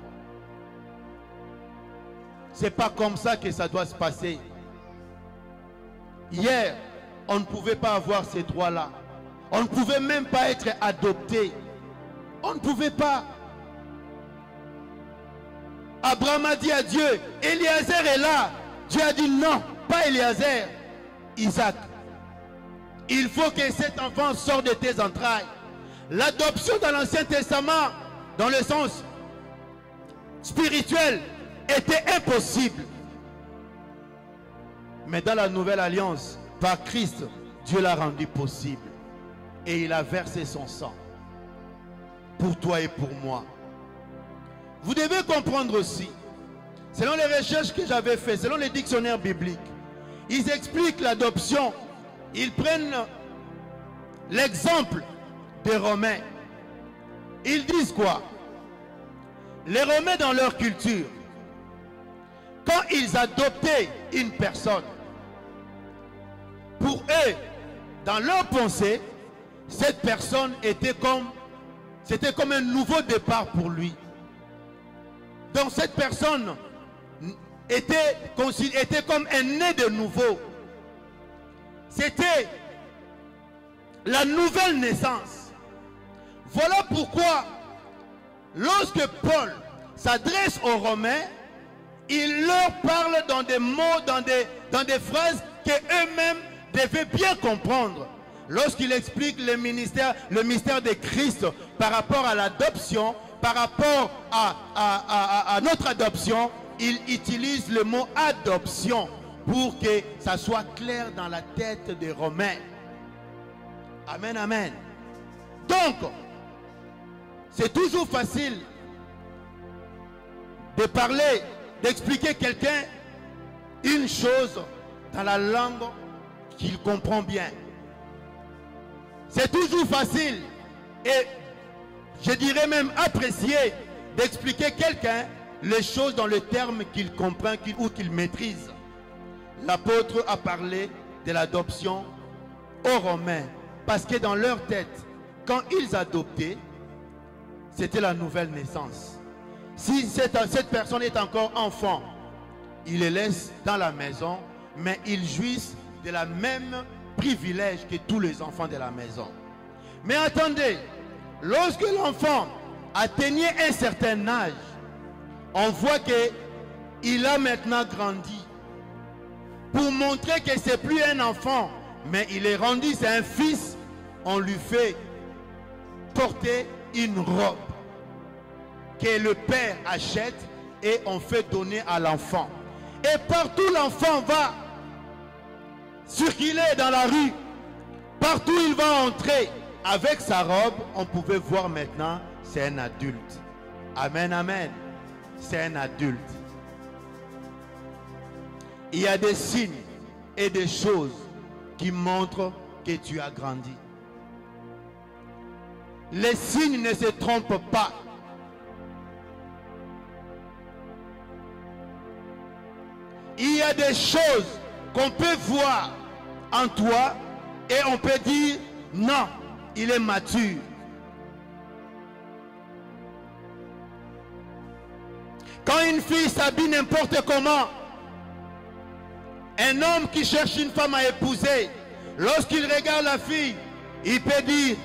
Ce n'est pas comme ça que ça doit se passer. Hier, on ne pouvait pas avoir ces droits-là. On ne pouvait même pas être adopté. On ne pouvait pas. Abraham a dit à Dieu, Eliezer est là. Dieu a dit non, pas Eliezer, Isaac. Il faut que cet enfant sorte de tes entrailles. L'adoption dans l'Ancien Testament, dans le sens spirituel, était impossible. Mais dans la Nouvelle Alliance, par Christ, Dieu l'a rendu possible. Et il a versé son sang pour toi et pour moi. Vous devez comprendre aussi, selon les recherches que j'avais faites, selon les dictionnaires bibliques, ils expliquent l'adoption. Ils prennent l'exemple des Romains. Ils disent quoi? Les Romains, dans leur culture, quand ils adoptaient une personne, pour eux, dans leur pensée, cette personne était c'était comme un nouveau départ pour lui. Donc cette personne était comme un né de nouveau. C'était la nouvelle naissance. Voilà pourquoi, lorsque Paul s'adresse aux Romains, il leur parle dans des mots, dans des phrases qu'eux-mêmes devaient bien comprendre. Lorsqu'il explique le mystère de Christ par rapport à l'adoption, par rapport à notre adoption, il utilise le mot adoption pour que ça soit clair dans la tête des Romains. Amen, amen. Donc, c'est toujours facile de parler, d'expliquer quelqu'un une chose dans la langue qu'il comprend bien. C'est toujours facile et je dirais même apprécié d'expliquer quelqu'un les choses dans le terme qu'il comprend ou qu'il maîtrise. L'apôtre a parlé de l'adoption aux Romains parce que dans leur tête, quand ils adoptaient, c'était la nouvelle naissance. Si cette personne est encore enfant, ils les laissent dans la maison, mais ils jouissent de la même privilège que tous les enfants de la maison. Mais attendez, lorsque l'enfant atteignait un certain âge, on voit qu'il a maintenant grandi. Pour montrer que ce n'est plus un enfant, mais il est rendu, c'est un fils, on lui fait porter une robe que le père achète et on fait donner à l'enfant. Et partout l'enfant va circuler dans la rue, partout il va entrer, avec sa robe, on pouvait voir maintenant, c'est un adulte. Amen, amen. C'est un adulte. Il y a des signes et des choses qui montrent que tu as grandi. Les signes ne se trompent pas. Il y a des choses qu'on peut voir en toi et on peut dire non, il est mature. Quand une fille s'habille n'importe comment, un homme qui cherche une femme à épouser, lorsqu'il regarde la fille, il peut dire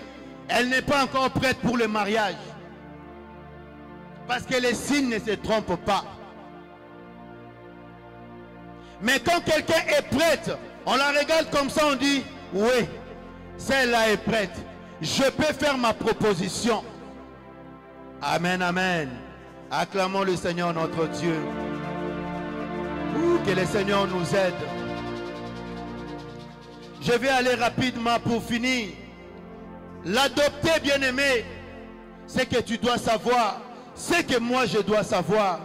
elle n'est pas encore prête pour le mariage. Parce que les signes ne se trompent pas. Mais quand quelqu'un est prête, on la regarde comme ça, on dit oui, celle-là est prête. Je peux faire ma proposition. Amen, amen. Acclamons le Seigneur notre Dieu. Que le Seigneur nous aide. Je vais aller rapidement pour finir. L'adopter, bien-aimé, c'est que tu dois savoir, c'est que moi je dois savoir.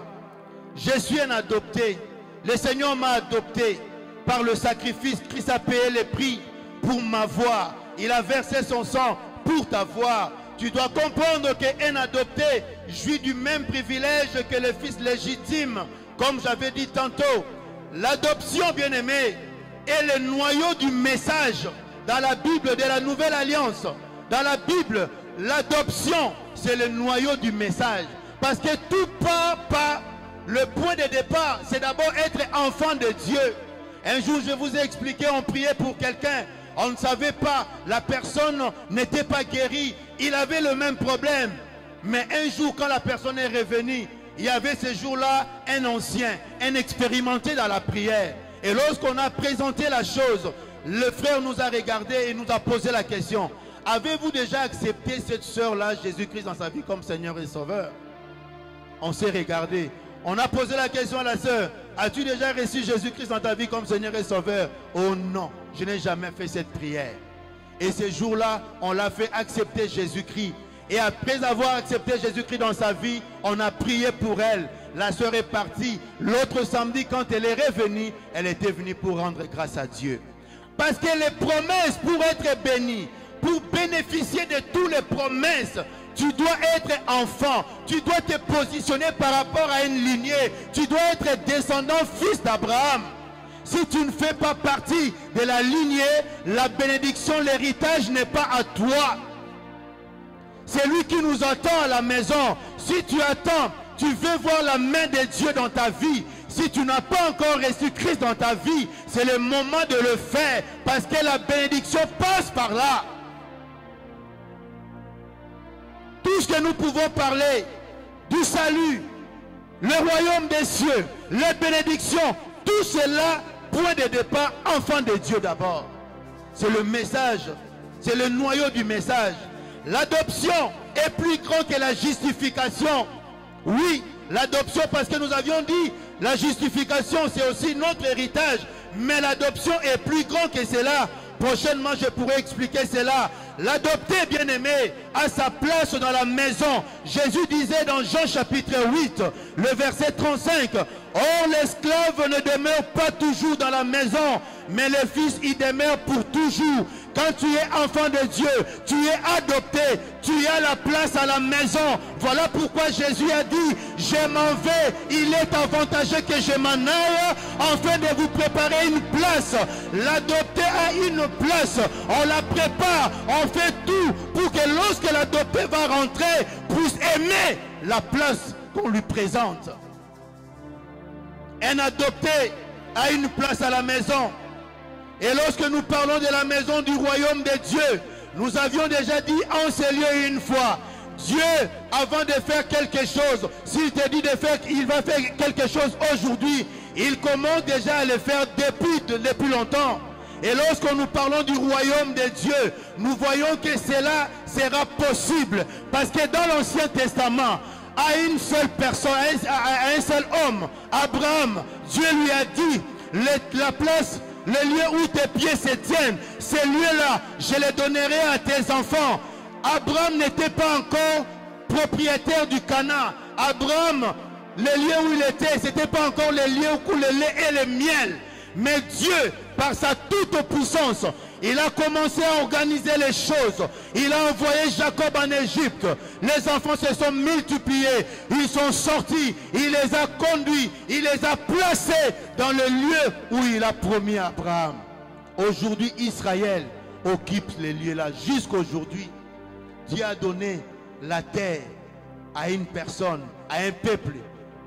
Je suis un adopté. Le Seigneur m'a adopté par le sacrifice. Christ a payé le prix pour m'avoir. Il a versé son sang pour t'avoir. Tu dois comprendre qu'un adopté jouit du même privilège que le fils légitime. Comme j'avais dit tantôt, l'adoption, bien-aimé, est le noyau du message dans la Bible de la Nouvelle Alliance. Dans la Bible, l'adoption, c'est le noyau du message. Parce que tout part par le point de départ, c'est d'abord être enfant de Dieu. Un jour, je vous ai expliqué, on priait pour quelqu'un. On ne savait pas, la personne n'était pas guérie. Il avait le même problème. Mais un jour, quand la personne est revenue, il y avait ce jour-là un ancien, un expérimenté dans la prière. Et lorsqu'on a présenté la chose, le frère nous a regardé et nous a posé la question. Avez-vous déjà accepté cette sœur-là, Jésus-Christ, dans sa vie comme Seigneur et Sauveur? On s'est regardé. On a posé la question à la sœur. As-tu déjà reçu Jésus-Christ dans ta vie comme Seigneur et Sauveur? Oh non, je n'ai jamais fait cette prière. Et ce jour-là, on l'a fait accepter Jésus-Christ. Et après avoir accepté Jésus-Christ dans sa vie, on a prié pour elle. La sœur est partie. L'autre samedi, quand elle est revenue, elle était venue pour rendre grâce à Dieu. Parce que les promesses, pour être béni, pour bénéficier de toutes les promesses, tu dois être enfant. Tu dois te positionner par rapport à une lignée. Tu dois être descendant, fils d'Abraham. Si tu ne fais pas partie de la lignée, la bénédiction, l'héritage n'est pas à toi. C'est lui qui nous attend à la maison. Si tu attends, tu veux voir la main de Dieu dans ta vie. Si tu n'as pas encore reçu Christ dans ta vie, c'est le moment de le faire. Parce que la bénédiction passe par là. Tout ce que nous pouvons parler du salut, le royaume des cieux, les bénédictions, tout cela, point de départ, enfant de Dieu d'abord. C'est le message, c'est le noyau du message. L'adoption est plus grand que la justification. Oui, l'adoption, parce que nous avions dit, la justification c'est aussi notre héritage. Mais l'adoption est plus grand que cela. Prochainement je pourrai expliquer cela. L'adopté, bien-aimé, a sa place dans la maison. Jésus disait dans Jean chapitre 8, le verset 35, « Or l'esclave ne demeure pas toujours dans la maison, mais le fils y demeure pour toujours. » Quand tu es enfant de Dieu, tu es adopté, tu as la place à la maison. Voilà pourquoi Jésus a dit, je m'en vais, il est avantageux que je m'en aille, afin de vous préparer une place. L'adopté a une place, on la prépare, on fait tout pour que lorsque l'adopté va rentrer, puisse aimer la place qu'on lui présente. Un adopté a une place à la maison. Et lorsque nous parlons de la maison du royaume de Dieu, nous avions déjà dit en ce lieu une fois, Dieu, avant de faire quelque chose, s'il te dit de faire, il va faire quelque chose aujourd'hui, il commence déjà à le faire depuis longtemps. Et lorsque nous parlons du royaume de Dieu, nous voyons que cela sera possible. Parce que dans l'Ancien Testament, à une seule personne, à un seul homme, Abraham, Dieu lui a dit, la place, le lieu où tes pieds se tiennent, ces lieux-là, je les donnerai à tes enfants. Abraham n'était pas encore propriétaire du Canaan. Abraham, le lieu où il était, ce n'était pas encore le lieu où le lait et le miel. Mais Dieu, par sa toute puissance, il a commencé à organiser les choses. Il a envoyé Jacob en Égypte. Les enfants se sont multipliés. Ils sont sortis. Il les a conduits. Il les a placés dans le lieu où il a promis à Abraham. Aujourd'hui, Israël occupe les lieux-là. Jusqu'aujourd'hui, Dieu a donné la terre à une personne, à un peuple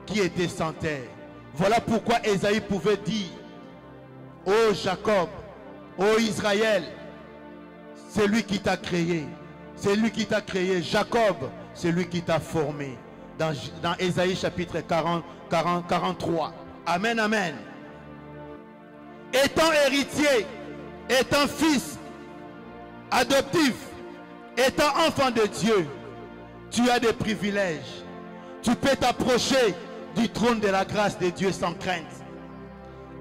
qui était sans terre. Voilà pourquoi Ésaïe pouvait dire, ô Jacob, ô Israël, c'est lui qui t'a créé. C'est lui qui t'a créé. Jacob, c'est lui qui t'a formé. Dans Ésaïe chapitre 43. Amen, amen. Étant héritier, étant fils adoptif, étant enfant de Dieu, tu as des privilèges. Tu peux t'approcher du trône de la grâce de Dieu sans crainte.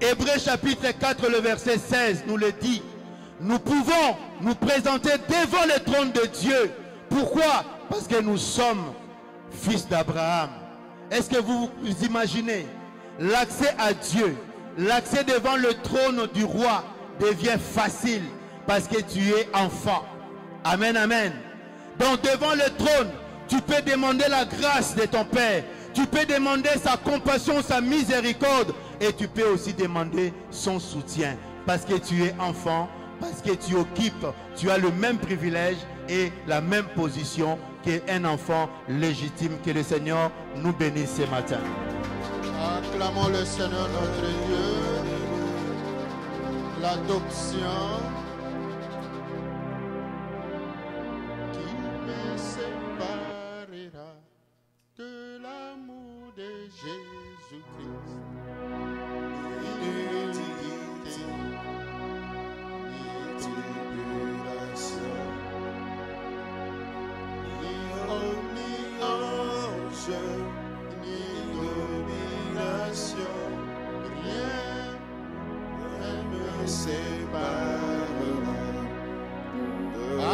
Hébreux chapitre 4, le verset 16 nous le dit. Nous pouvons nous présenter devant le trône de Dieu. Pourquoi? Parce que nous sommes fils d'Abraham. Est-ce que vous imaginez? L'accès à Dieu, l'accès devant le trône du roi devient facile parce que tu es enfant. Amen, amen. Donc devant le trône, tu peux demander la grâce de ton Père. Tu peux demander sa compassion, sa miséricorde. Et tu peux aussi demander son soutien. Parce que tu es enfant, parce que tu occupes, tu as le même privilège et la même position qu'un enfant légitime. Que le Seigneur nous bénisse ce matin. Acclamons le Seigneur notre Dieu. L'adoption qui me séparera de l'amour de Jésus-Christ.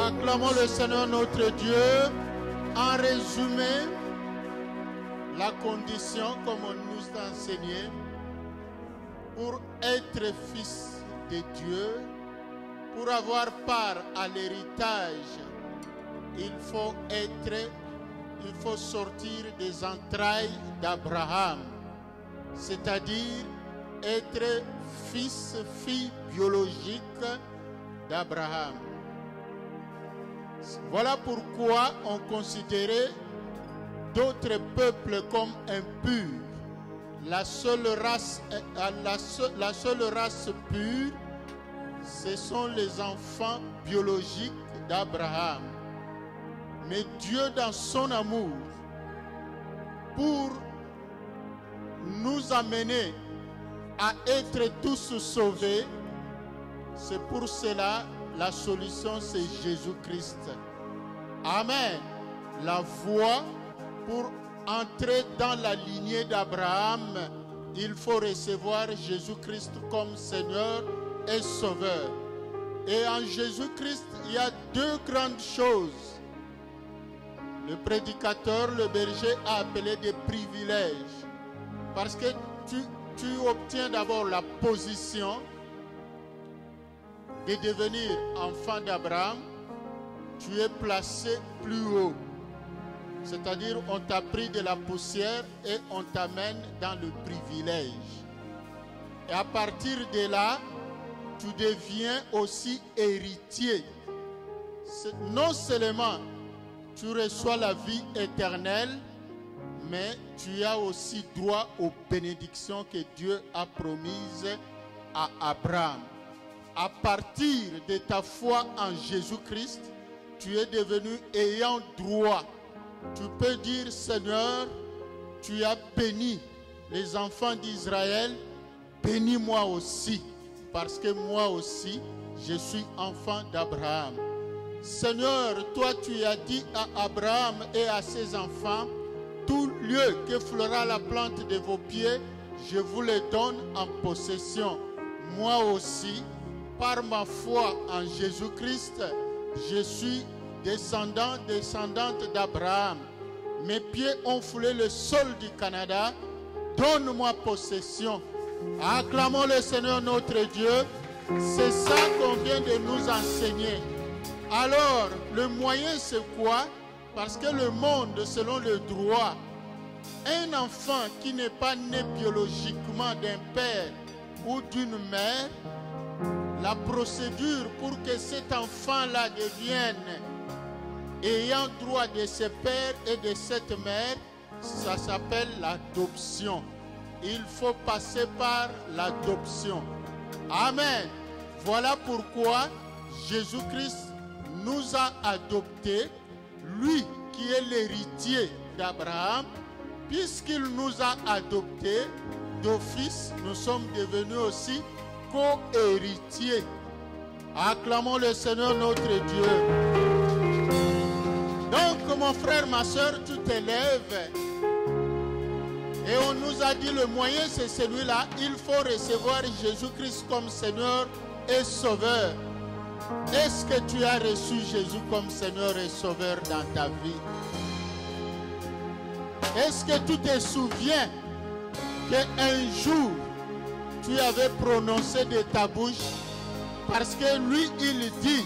Acclamons le Seigneur notre Dieu. En résumé, la condition, comme on nous a enseigné, pour être fils de Dieu, pour avoir part à l'héritage, il faut sortir des entrailles d'Abraham, c'est-à-dire être fille biologique d'Abraham. Voilà pourquoi on considérait d'autres peuples comme impurs. La seule race pure, ce sont les enfants biologiques d'Abraham. Mais Dieu, dans son amour, pour nous amener à être tous sauvés, c'est pour cela la solution, c'est Jésus-Christ. Amen. La voie pour entrer dans la lignée d'Abraham, il faut recevoir Jésus-Christ comme Seigneur et Sauveur. Et en Jésus-Christ, il y a deux grandes choses. Le prédicateur, le berger, a appelé des privilèges. Parce que tu obtiens d'abord la position de devenir enfant d'Abraham. Tu es placé plus haut. C'est-à-dire, on t'a pris de la poussière et on t'amène dans le privilège. Et à partir de là, tu deviens aussi héritier. Non seulement tu reçois la vie éternelle, mais tu as aussi droit aux bénédictions que Dieu a promises à Abraham. À partir de ta foi en Jésus-Christ, tu es devenu ayant droit. Tu peux dire, Seigneur, tu as béni les enfants d'Israël, bénis-moi aussi, parce que moi aussi, je suis enfant d'Abraham. Seigneur, toi tu as dit à Abraham et à ses enfants, tout lieu que fleura la plante de vos pieds, je vous le donne en possession. Moi aussi, par ma foi en Jésus-Christ, je suis descendante d'Abraham. Mes pieds ont foulé le sol du Canada. Donne-moi possession. Acclamons le Seigneur notre Dieu. C'est ça qu'on vient de nous enseigner. Alors, le moyen c'est quoi? Parce que le monde, selon le droit, un enfant qui n'est pas né biologiquement d'un père ou d'une mère, la procédure pour que cet enfant-là devienne ayant droit de ses pères et de cette mère, ça s'appelle l'adoption. Il faut passer par l'adoption. Amen. Voilà pourquoi Jésus-Christ nous a adoptés, lui qui est l'héritier d'Abraham, puisqu'il nous a adoptés d'office, nous sommes devenus aussi co-héritiers. Acclamons le Seigneur notre Dieu. Donc mon frère, ma soeur, tu t'élèves et on nous a dit le moyen c'est celui-là. Il faut recevoir Jésus-Christ comme Seigneur et Sauveur. Est-ce que tu as reçu Jésus comme Seigneur et Sauveur dans ta vie? Est-ce que tu te souviens qu'un jour tu avais prononcé de ta bouche, parce que lui il dit,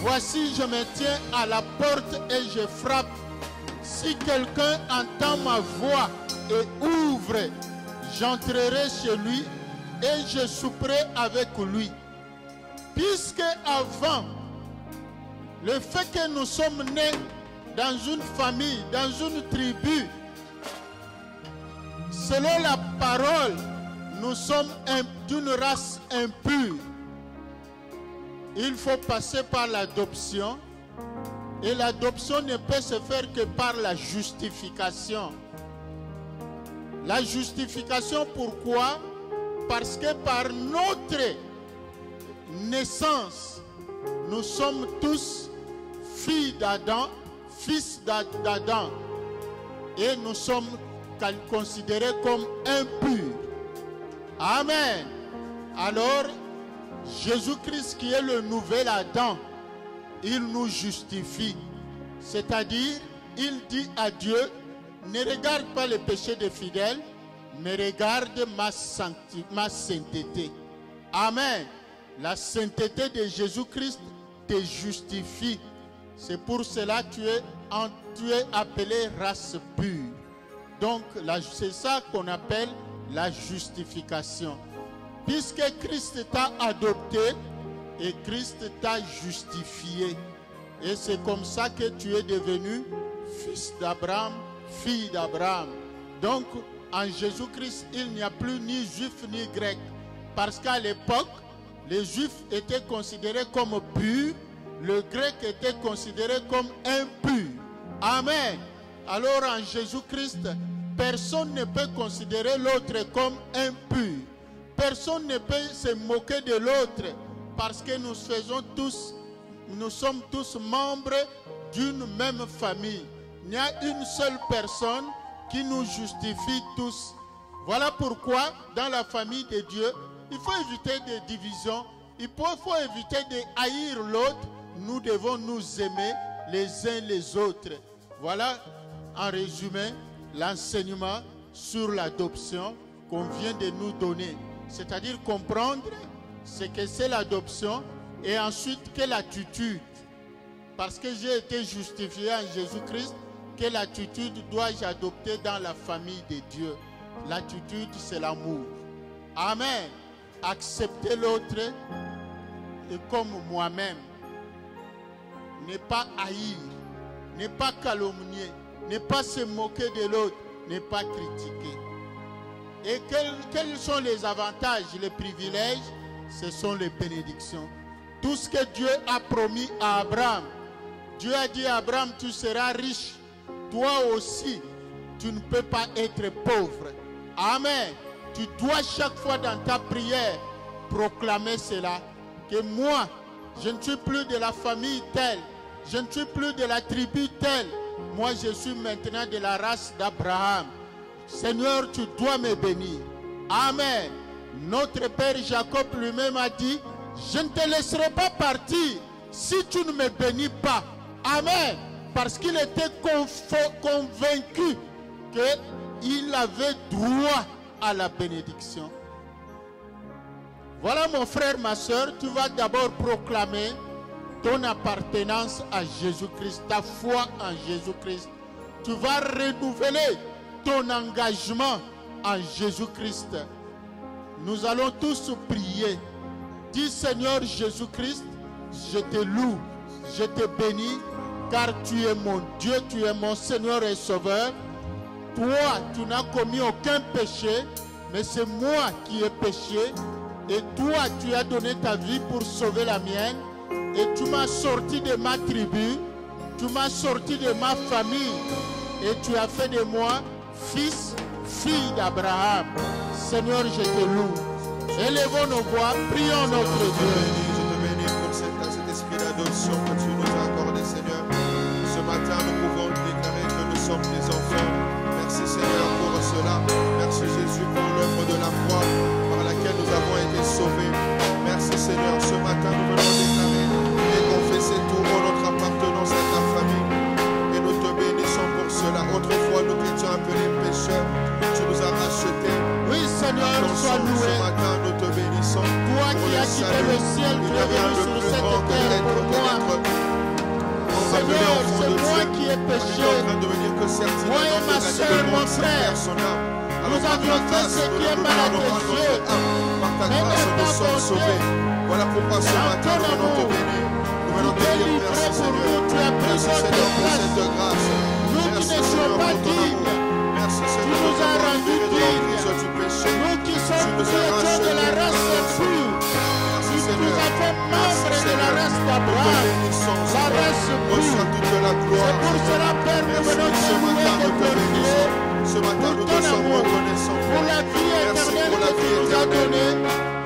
voici je me tiens à la porte et je frappe. Si quelqu'un entend ma voix et ouvre, j'entrerai chez lui et je souperai avec lui. Puisque avant, le fait que nous sommes nés dans une famille, dans une tribu, selon la parole, nous sommes d'une race impure. Il faut passer par l'adoption. Et l'adoption ne peut se faire que par la justification. La justification, pourquoi? Parce que par notre naissance, nous sommes tous filles d'Adam, fils d'Adam. Et nous sommes considérés comme impurs. Amen. Alors, Jésus-Christ qui est le nouvel Adam, il nous justifie. C'est-à-dire, il dit à Dieu, ne regarde pas les péchés des fidèles, mais regarde ma sainteté. Amen. La sainteté de Jésus-Christ te justifie. C'est pour cela que tu es appelé race pure. Donc, c'est ça qu'on appelle la justification. Puisque Christ t'a adopté et Christ t'a justifié. Et c'est comme ça que tu es devenu fils d'Abraham, fille d'Abraham. Donc, en Jésus-Christ, il n'y a plus ni juif ni grec. Parce qu'à l'époque, les juifs étaient considérés comme purs, le grec était considéré comme impur. Amen. Alors en Jésus-Christ, personne ne peut considérer l'autre comme impur. Personne ne peut se moquer de l'autre parce que nous sommes tous membres d'une même famille. Il y a une seule personne qui nous justifie tous. Voilà pourquoi dans la famille de Dieu, il faut éviter des divisions Il faut éviter de haïr l'autre. Nous devons nous aimer les uns les autres. Voilà, en résumé, l'enseignement sur l'adoption qu'on vient de nous donner. C'est-à-dire comprendre ce que c'est l'adoption et ensuite quelle attitude. Parce que j'ai été justifié en Jésus-Christ, quelle attitude dois-je adopter dans la famille de Dieu? L'attitude, c'est l'amour. Amen. Accepter l'autre comme moi-même. Ne pas haïr, ne pas calomnier, ne pas se moquer de l'autre, ne pas critiquer. Et quels sont les avantages, les privilèges? Ce sont les bénédictions. Tout ce que Dieu a promis à Abraham. Dieu a dit à Abraham, tu seras riche. Toi aussi, tu ne peux pas être pauvre. Amen. Tu dois chaque fois dans ta prière proclamer cela. Que moi, je ne suis plus de la famille telle. Je ne suis plus de la tribu telle. Moi, je suis maintenant de la race d'Abraham. Seigneur, tu dois me bénir. Amen. Notre père Jacob lui-même a dit, je ne te laisserai pas partir si tu ne me bénis pas. Amen. Parce qu'il était convaincu qu'il avait droit à la bénédiction. Voilà mon frère, ma soeur, tu vas d'abord proclamer ton appartenance à Jésus-Christ, ta foi en Jésus-Christ. Tu vas renouveler ton engagement en Jésus-Christ. Nous allons tous prier. Dis Seigneur Jésus-Christ, je te loue, je te bénis, car tu es mon Dieu, tu es mon Seigneur et Sauveur. Toi, tu n'as commis aucun péché, mais c'est moi qui ai péché. Et toi, tu as donné ta vie pour sauver la mienne. Et tu m'as sorti de ma tribu, tu m'as sorti de ma famille. Et tu as fait de moi fils, fille d'Abraham. Seigneur, je te loue. Élevons nos voix, prions notre Dieu. Je te bénis pour cet esprit d'adoption que tu nous as accordé, Seigneur. Ce matin, nous pouvons déclarer que nous sommes tes enfants. Merci, Seigneur, pour cela. Merci, Jésus, pour l'œuvre de la croix par laquelle nous avons été sauvés. Merci, Seigneur. Ce matin, nous venons déclarer et confesser tout notre appartenance à ta famille. Et nous te bénissons pour cela. Autrefois, nous qui étions appelés pécheurs, tu nous as rachetés. Oui, Seigneur, sois loué. Ce matin, nous te bénissons. Toi qui as quitté le ciel, tu es venu sur cette terre pour moi. Seigneur, c'est moi qui ai péché. Moi et ma soeur, mon frère, nous avions fait ce qui est mal à tes yeux. Mais nous sommes sauvés. Voilà pourquoi ce matin, nous venons te bénir. Nous venons te dire merci, Seigneur. Merci, Seigneur, pour cette grâce. Nous qui ne sommes pas dignes, merci, tu Seigneur, nous as rendus dignes. Nous qui sommes de la race pure, tu nous as fait membres de la race d'Abraham, la race pure. C'est pour cela, Père, nous venons te louer et te glorifier pour ton amour, pour la vie éternelle que tu nous as donnée,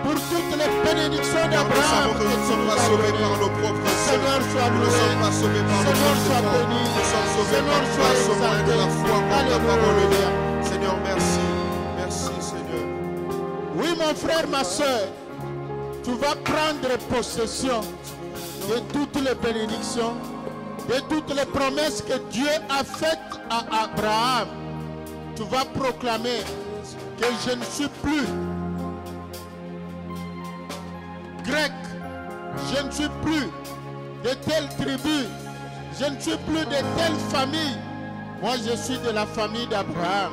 pour toutes les bénédictions d'Abraham que tu nous as données. Seigneur, sois loué, Seigneur, sois béni, Seigneur, sois exalté. Alléluia. Seigneur, merci. Merci, Seigneur. Oui, mon frère, ma soeur, tu vas prendre possession de toutes les bénédictions, de toutes les promesses que Dieu a faites à Abraham. Tu vas proclamer que je ne suis plus grec, je ne suis plus de telle tribu, je ne suis plus de telle famille. Moi, je suis de la famille d'Abraham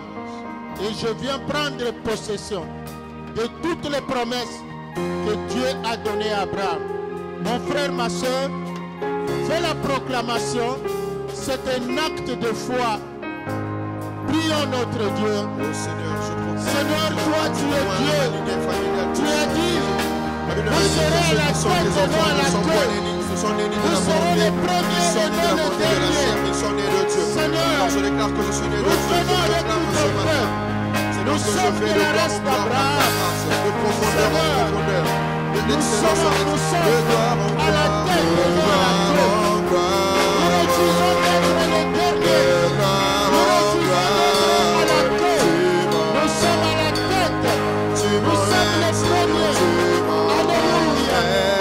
et je viens prendre possession de toutes les promesses que Dieu a données à Abraham. Mon frère, ma soeur, fais la proclamation. C'est un acte de foi. Prions notre Dieu. Oh Seigneur, je proclame. Seigneur, toi, tu es Dieu. Tu as dit, vous serez à la tête et non à la queue. Vous serez les premiers et non les derniers. Seigneur, je déclare que je suis né de nous Dieu. venons avec tout notre cœur. Nous sommes de la race d'Abraham. Seigneur, nous sommes à la tête et non à la queue. Nous refusons d'être les derniers. Nous refusons d'être à la queue. Nous sommes à la tête. Nous sommes les premiers. Alléluia.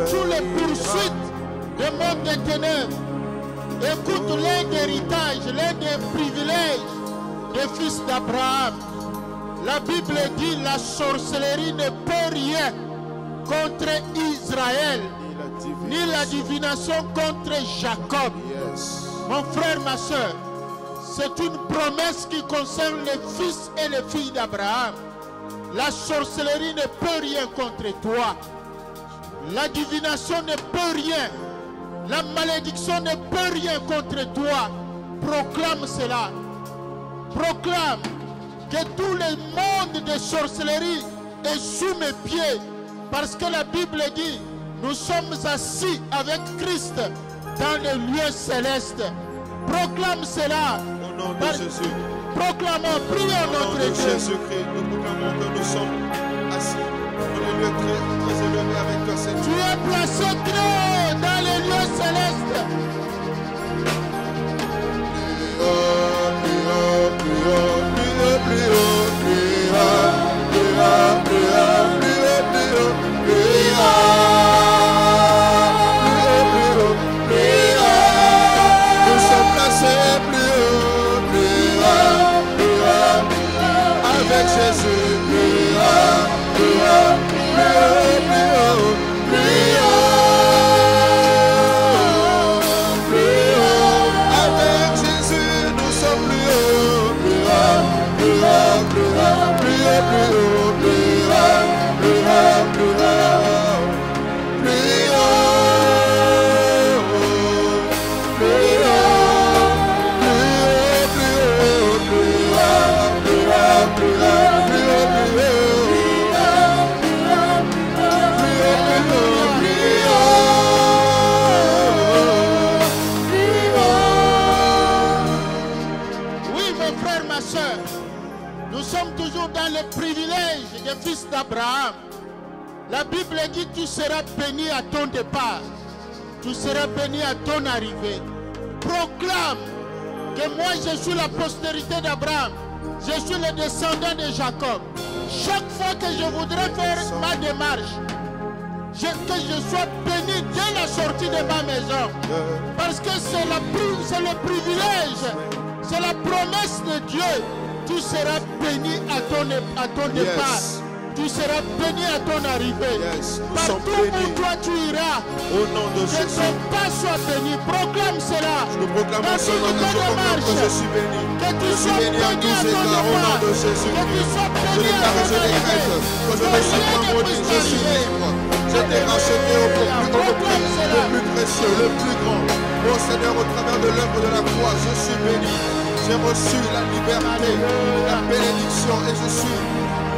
Sous les poursuites du monde des ténèbres, écoute l'un des héritages, l'un des privilèges des fils d'Abraham. La Bible dit la sorcellerie ne peut rien contre Israël, ni la divination contre Jacob. Mon frère, ma soeur, c'est une promesse qui concerne les fils et les filles d'Abraham. La sorcellerie ne peut rien contre toi. La divination ne peut rien. La malédiction ne peut rien contre toi. Proclame cela. Proclame que tout le monde de sorcellerie est sous mes pieds. Parce que la Bible dit, nous sommes assis avec Christ dans les lieux célestes. Proclame cela. Au nom de Jésus. Proclamons, prions notre Dieu. Jésus-Christ, nous proclamons que nous sommes assis dans les lieux très élevés avec toi, Seigneur. Tu es placé très haut dans les lieux célestes. Nous sommes placés plus haut, avec Jésus, plus haut, avec Jésus, nous sommes plus haut, plus fils d'Abraham. La Bible dit tu seras béni à ton départ, tu seras béni à ton arrivée. Proclame que moi je suis la postérité d'Abraham, je suis le descendant de Jacob. Chaque fois que je voudrais faire ma démarche, que je sois béni dès la sortie de ma maison, parce que c'est le privilège, c'est la promesse de Dieu. Tu seras béni à ton départ. Tu seras béni à ton arrivée. Partout où toi tu iras, au nom de Jésus, que ton pas soit béni. Proclame cela. Je proclame cela. Je suis béni. Que tu Je suis sois béni à tous égards au nom de Jésus. Je déclare, je décrète que je ne suis pas maudit, je suis libre. Je t'ai racheté au plus précieux, le plus grand. Ô Seigneur, au travers de l'œuvre de la croix, je suis béni. J'ai reçu la liberté, la bénédiction et je suis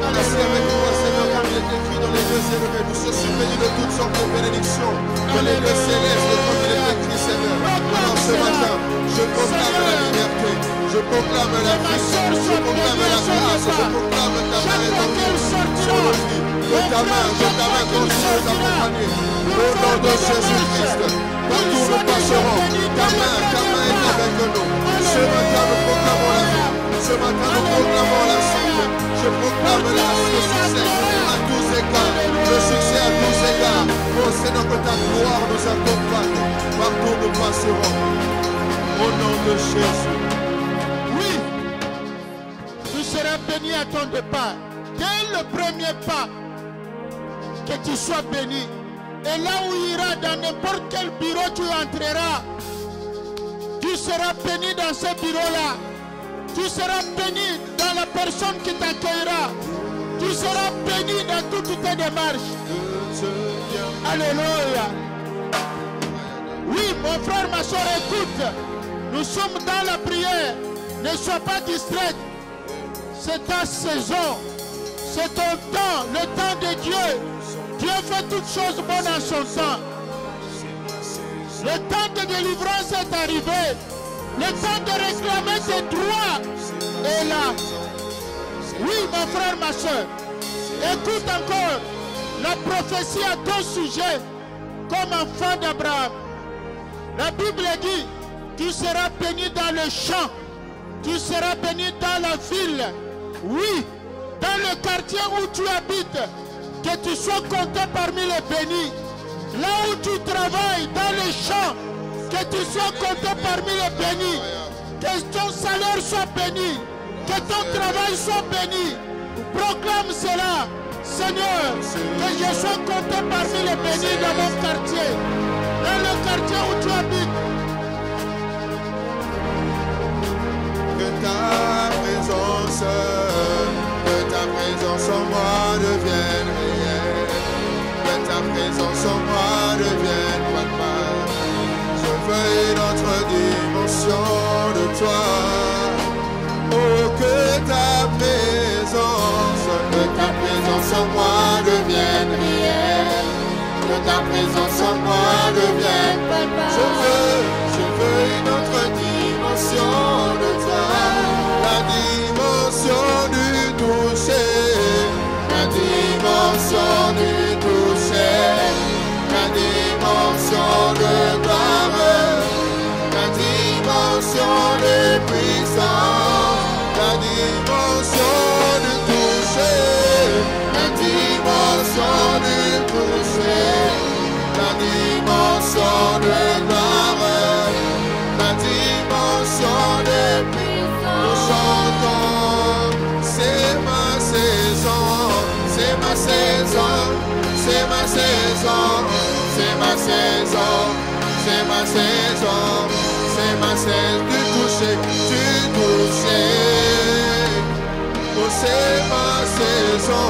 assis avec toi, Seigneur, comme il est écrit dans les lieux élevés. Nous sommes bénis de toutes sortes de bénédictions, dans les lieux célestes, comme il est écrit, Seigneur. Alors ce matin, je proclame la liberté, je proclame la vie, je proclame la grâce, je proclame ta main étendue sur nos vies. De ta main continue de t'accompagner. Au nom de Jésus-Christ, partout nous passerons, ta main est avec nous. Ce matin, nous proclamons la vie. Ce matin, nous proclamons la santé. Je proclame le succès à tous égards. Le succès à tous égards. Oh Seigneur, que ta gloire nous accompagne. Partout nous passerons. Au nom de Jésus. Oui, seras béni à ton départ. Dès le premier pas, que tu sois béni. Et là où il ira, dans n'importe quel bureau tu entreras, tu seras béni dans ce bureau-là. Tu seras béni dans la personne qui t'accueillera. Tu seras béni dans toutes tes démarches. Alléluia. Oui, mon frère, ma soeur, écoute. Nous sommes dans la prière. Ne sois pas distrait. C'est ta saison. C'est ton temps, le temps de Dieu. Dieu fait toutes choses bonnes en son temps. Le temps de délivrance est arrivé. Le temps de réclamer tes droits est là. Oui, mon frère, ma soeur. Écoute encore la prophétie à ton sujet comme enfant d'Abraham. La Bible dit, tu seras béni dans le champ. Tu seras béni dans la ville. Oui, dans le quartier où tu habites. Que tu sois compté parmi les bénis. Là où tu travailles, dans les champs, que tu sois compté parmi les bénis. Que ton salaire soit béni. Que ton travail soit béni. Proclame cela. Seigneur, que je sois compté parmi les bénis dans mon quartier. Dans le quartier où tu habites. Que ta présence en moi devienne réelle. Que ta présence en moi devienne palpable. Je veux une autre dimension de toi. Oh, que ta présence en moi devienne réelle. Que ta présence en moi devienne palpable. Je veux une autre dimension de toi. La dimension du toucher. La dimension du toucher. La dimension de gloire. La dimension de puissance. La dimension du toucher. La dimension du toucher. La dimension de gloire. La dimension de puissance. Nous chantons, c'est ma saison. C'est ma saison. C'est ma saison. C'est ma saison. C'est ma saison. C'est ma saison du toucher. Du toucher. Oh, c'est ma saison.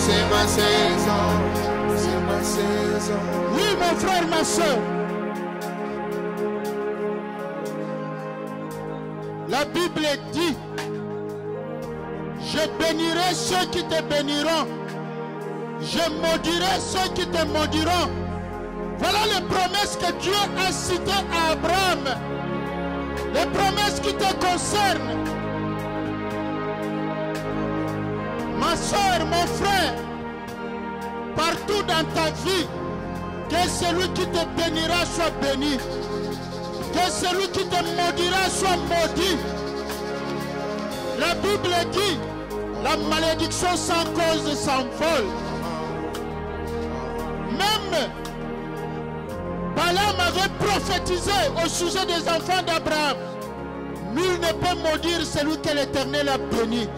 C'est ma saison. C'est ma saison. Oui, mon frère, ma soeur. La Bible dit, je bénirai ceux qui te béniront. Je maudirai ceux qui te maudiront. Voilà les promesses que Dieu a citées à Abraham. Les promesses qui te concernent. Ma soeur, mon frère, partout dans ta vie, que celui qui te bénira soit béni. Que celui qui te maudira soit maudit. La Bible dit, la malédiction sans cause s'envole. Même Balaam avait prophétisé au sujet des enfants d'Abraham. Nul ne peut maudire celui que l'Éternel a béni.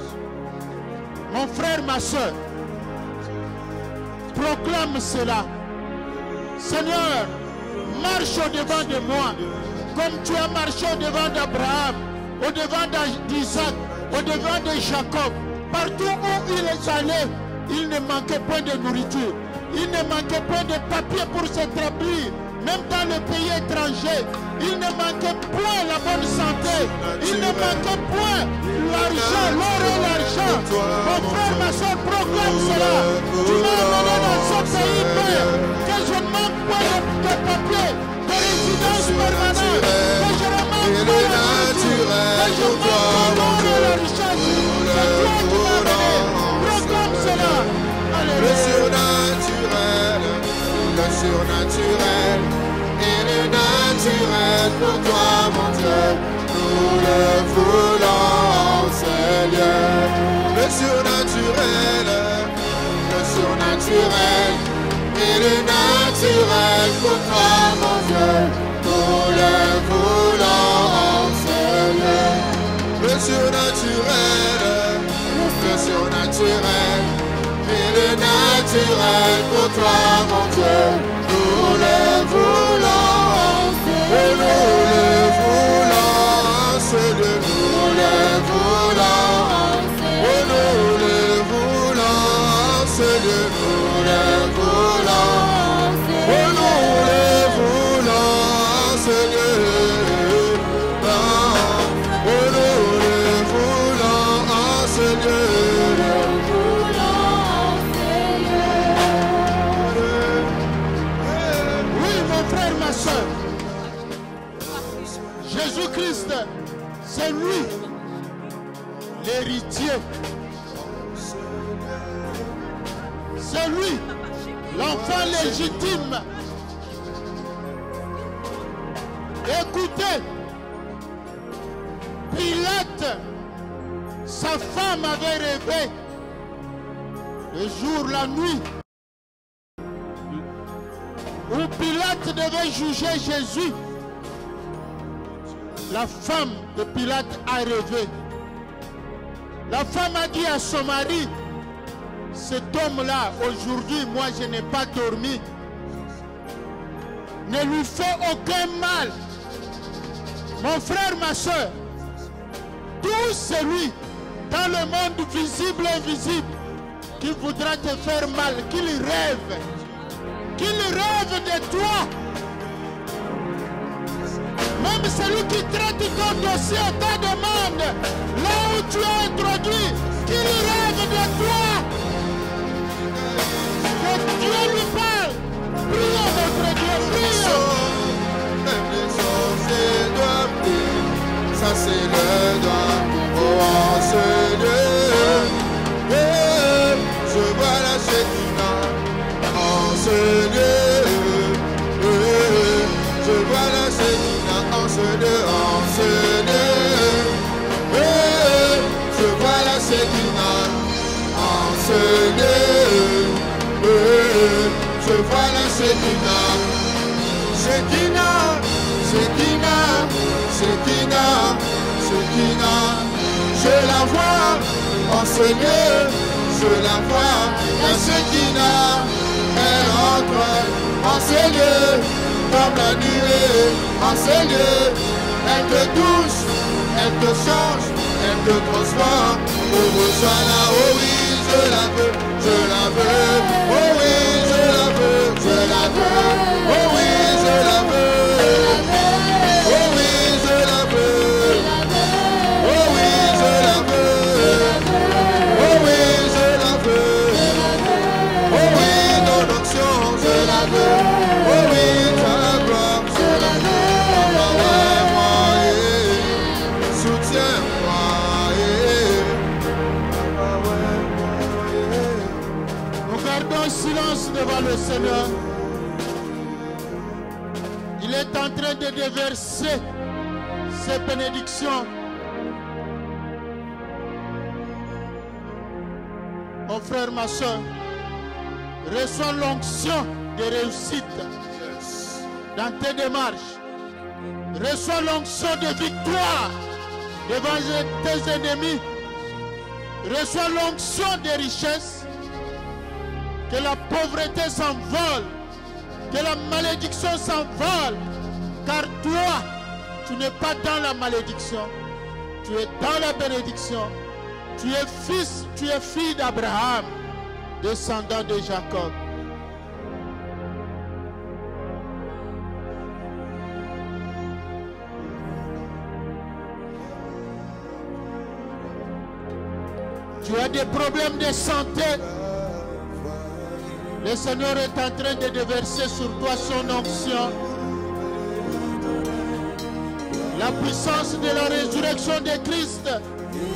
Mon frère, ma soeur, proclame cela. Seigneur, marche au-devant de moi, comme tu as marché au-devant d'Abraham, au-devant d'Isaac, au-devant de Jacob. Partout où il est allé, il ne manquait pas de nourriture. Il ne manquait pas de papier pour s'établir. Même dans le pays étranger, il ne manquait point la bonne santé. Il ne manquait point l'argent, l'or et l'argent. Mon frère, ma soeur, proclame cela. Tu m'as amené dans ce pays, Père, que je ne manque pas de papier, de résidence permanente, que je ne manque pas la nourriture, que je ne manque pas l'or et la richesse. C'est toi qui m'as amené. Proclame cela. Le surnaturel, et le naturel pour toi, mon Dieu, nous le voulons, Seigneur. Le surnaturel, et le naturel pour toi, mon Dieu, nous le voulons, Seigneur. Le surnaturel, surnaturel. Et le naturel pour toi, mon Dieu, nous le voulons. Et nous le voulons, c'est de nous le voulons. Et nous le voulons, c'est de nous le voulons. Et nous le voulons, c'est de nous. Et nous le voulons, c'est de Jésus-Christ, c'est lui, l'héritier. C'est lui, l'enfant légitime. Écoutez, Pilate, sa femme avait rêvé le jour, la nuit, où Pilate devait juger Jésus. La femme de Pilate a rêvé. La femme a dit à son mari, cet homme-là, aujourd'hui, moi je n'ai pas dormi. Ne lui fais aucun mal. Mon frère, ma soeur, tout celui dans le monde visible et invisible qui voudra te faire mal, qu'il rêve de toi. Même celui qui traite ton dossier, ta demande, là où tu es introduit, qu'il rêve de toi. Que Dieu lui parle. Prions notre Dieu, prions. Même les sorciers doivent prier. Ça c'est le droit. Oh, Seigneur. Je vois la Shekinah. Oh, Seigneur. Je vois la Shekinah. En Seigneur, je vois la Shekinah. En Seigneur, je vois la Shekinah. Shekinah, Shekinah, Shekinah, Shekinah. Je la vois en Seigneur, je la vois. La Shekinah, elle entre en Seigneur. Comme la nuée, en Seigneur, elle te touche, elle te change, elle te transforme. Oh, reçois-la, oh oui, je la veux, oh oui, je la veux, oh oui, je la veux, oh oui, je la veux, oh oui, je la veux, oh oui, je la veux, oh oui, ton onction, je la veux, oh oui. Silence devant le Seigneur. Il est en train de déverser ses bénédictions. Mon frère, ma soeur, reçois l'onction de réussite dans tes démarches. Reçois l'onction de victoire devant tes ennemis. Reçois l'onction de richesse. Que la pauvreté s'envole, que la malédiction s'envole, car toi, tu n'es pas dans la malédiction, tu es dans la bénédiction. Tu es fils, tu es fille d'Abraham, descendant de Jacob. Tu as des problèmes de santé. Le Seigneur est en train de déverser sur toi son onction. La puissance de la résurrection de Christ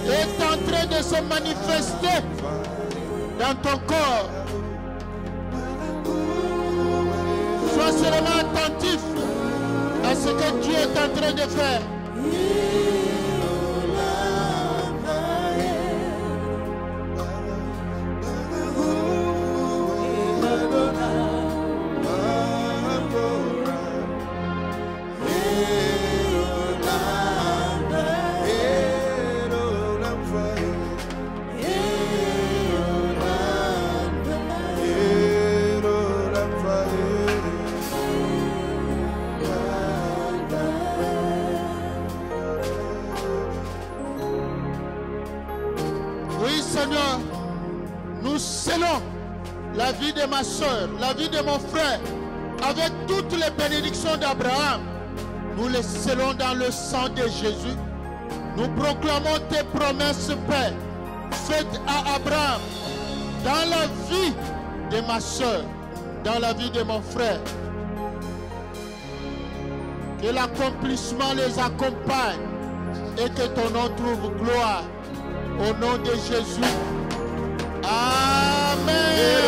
est en train de se manifester dans ton corps. Sois seulement attentif à ce que Dieu est en train de faire. Seigneur, nous scellons la vie de ma soeur, la vie de mon frère, avec toutes les bénédictions d'Abraham. Nous les scellons dans le sang de Jésus. Nous proclamons tes promesses, Père, faites à Abraham, dans la vie de ma soeur, dans la vie de mon frère. Que l'accomplissement les accompagne et que ton nom trouve gloire. Au nom de Jésus. Amen.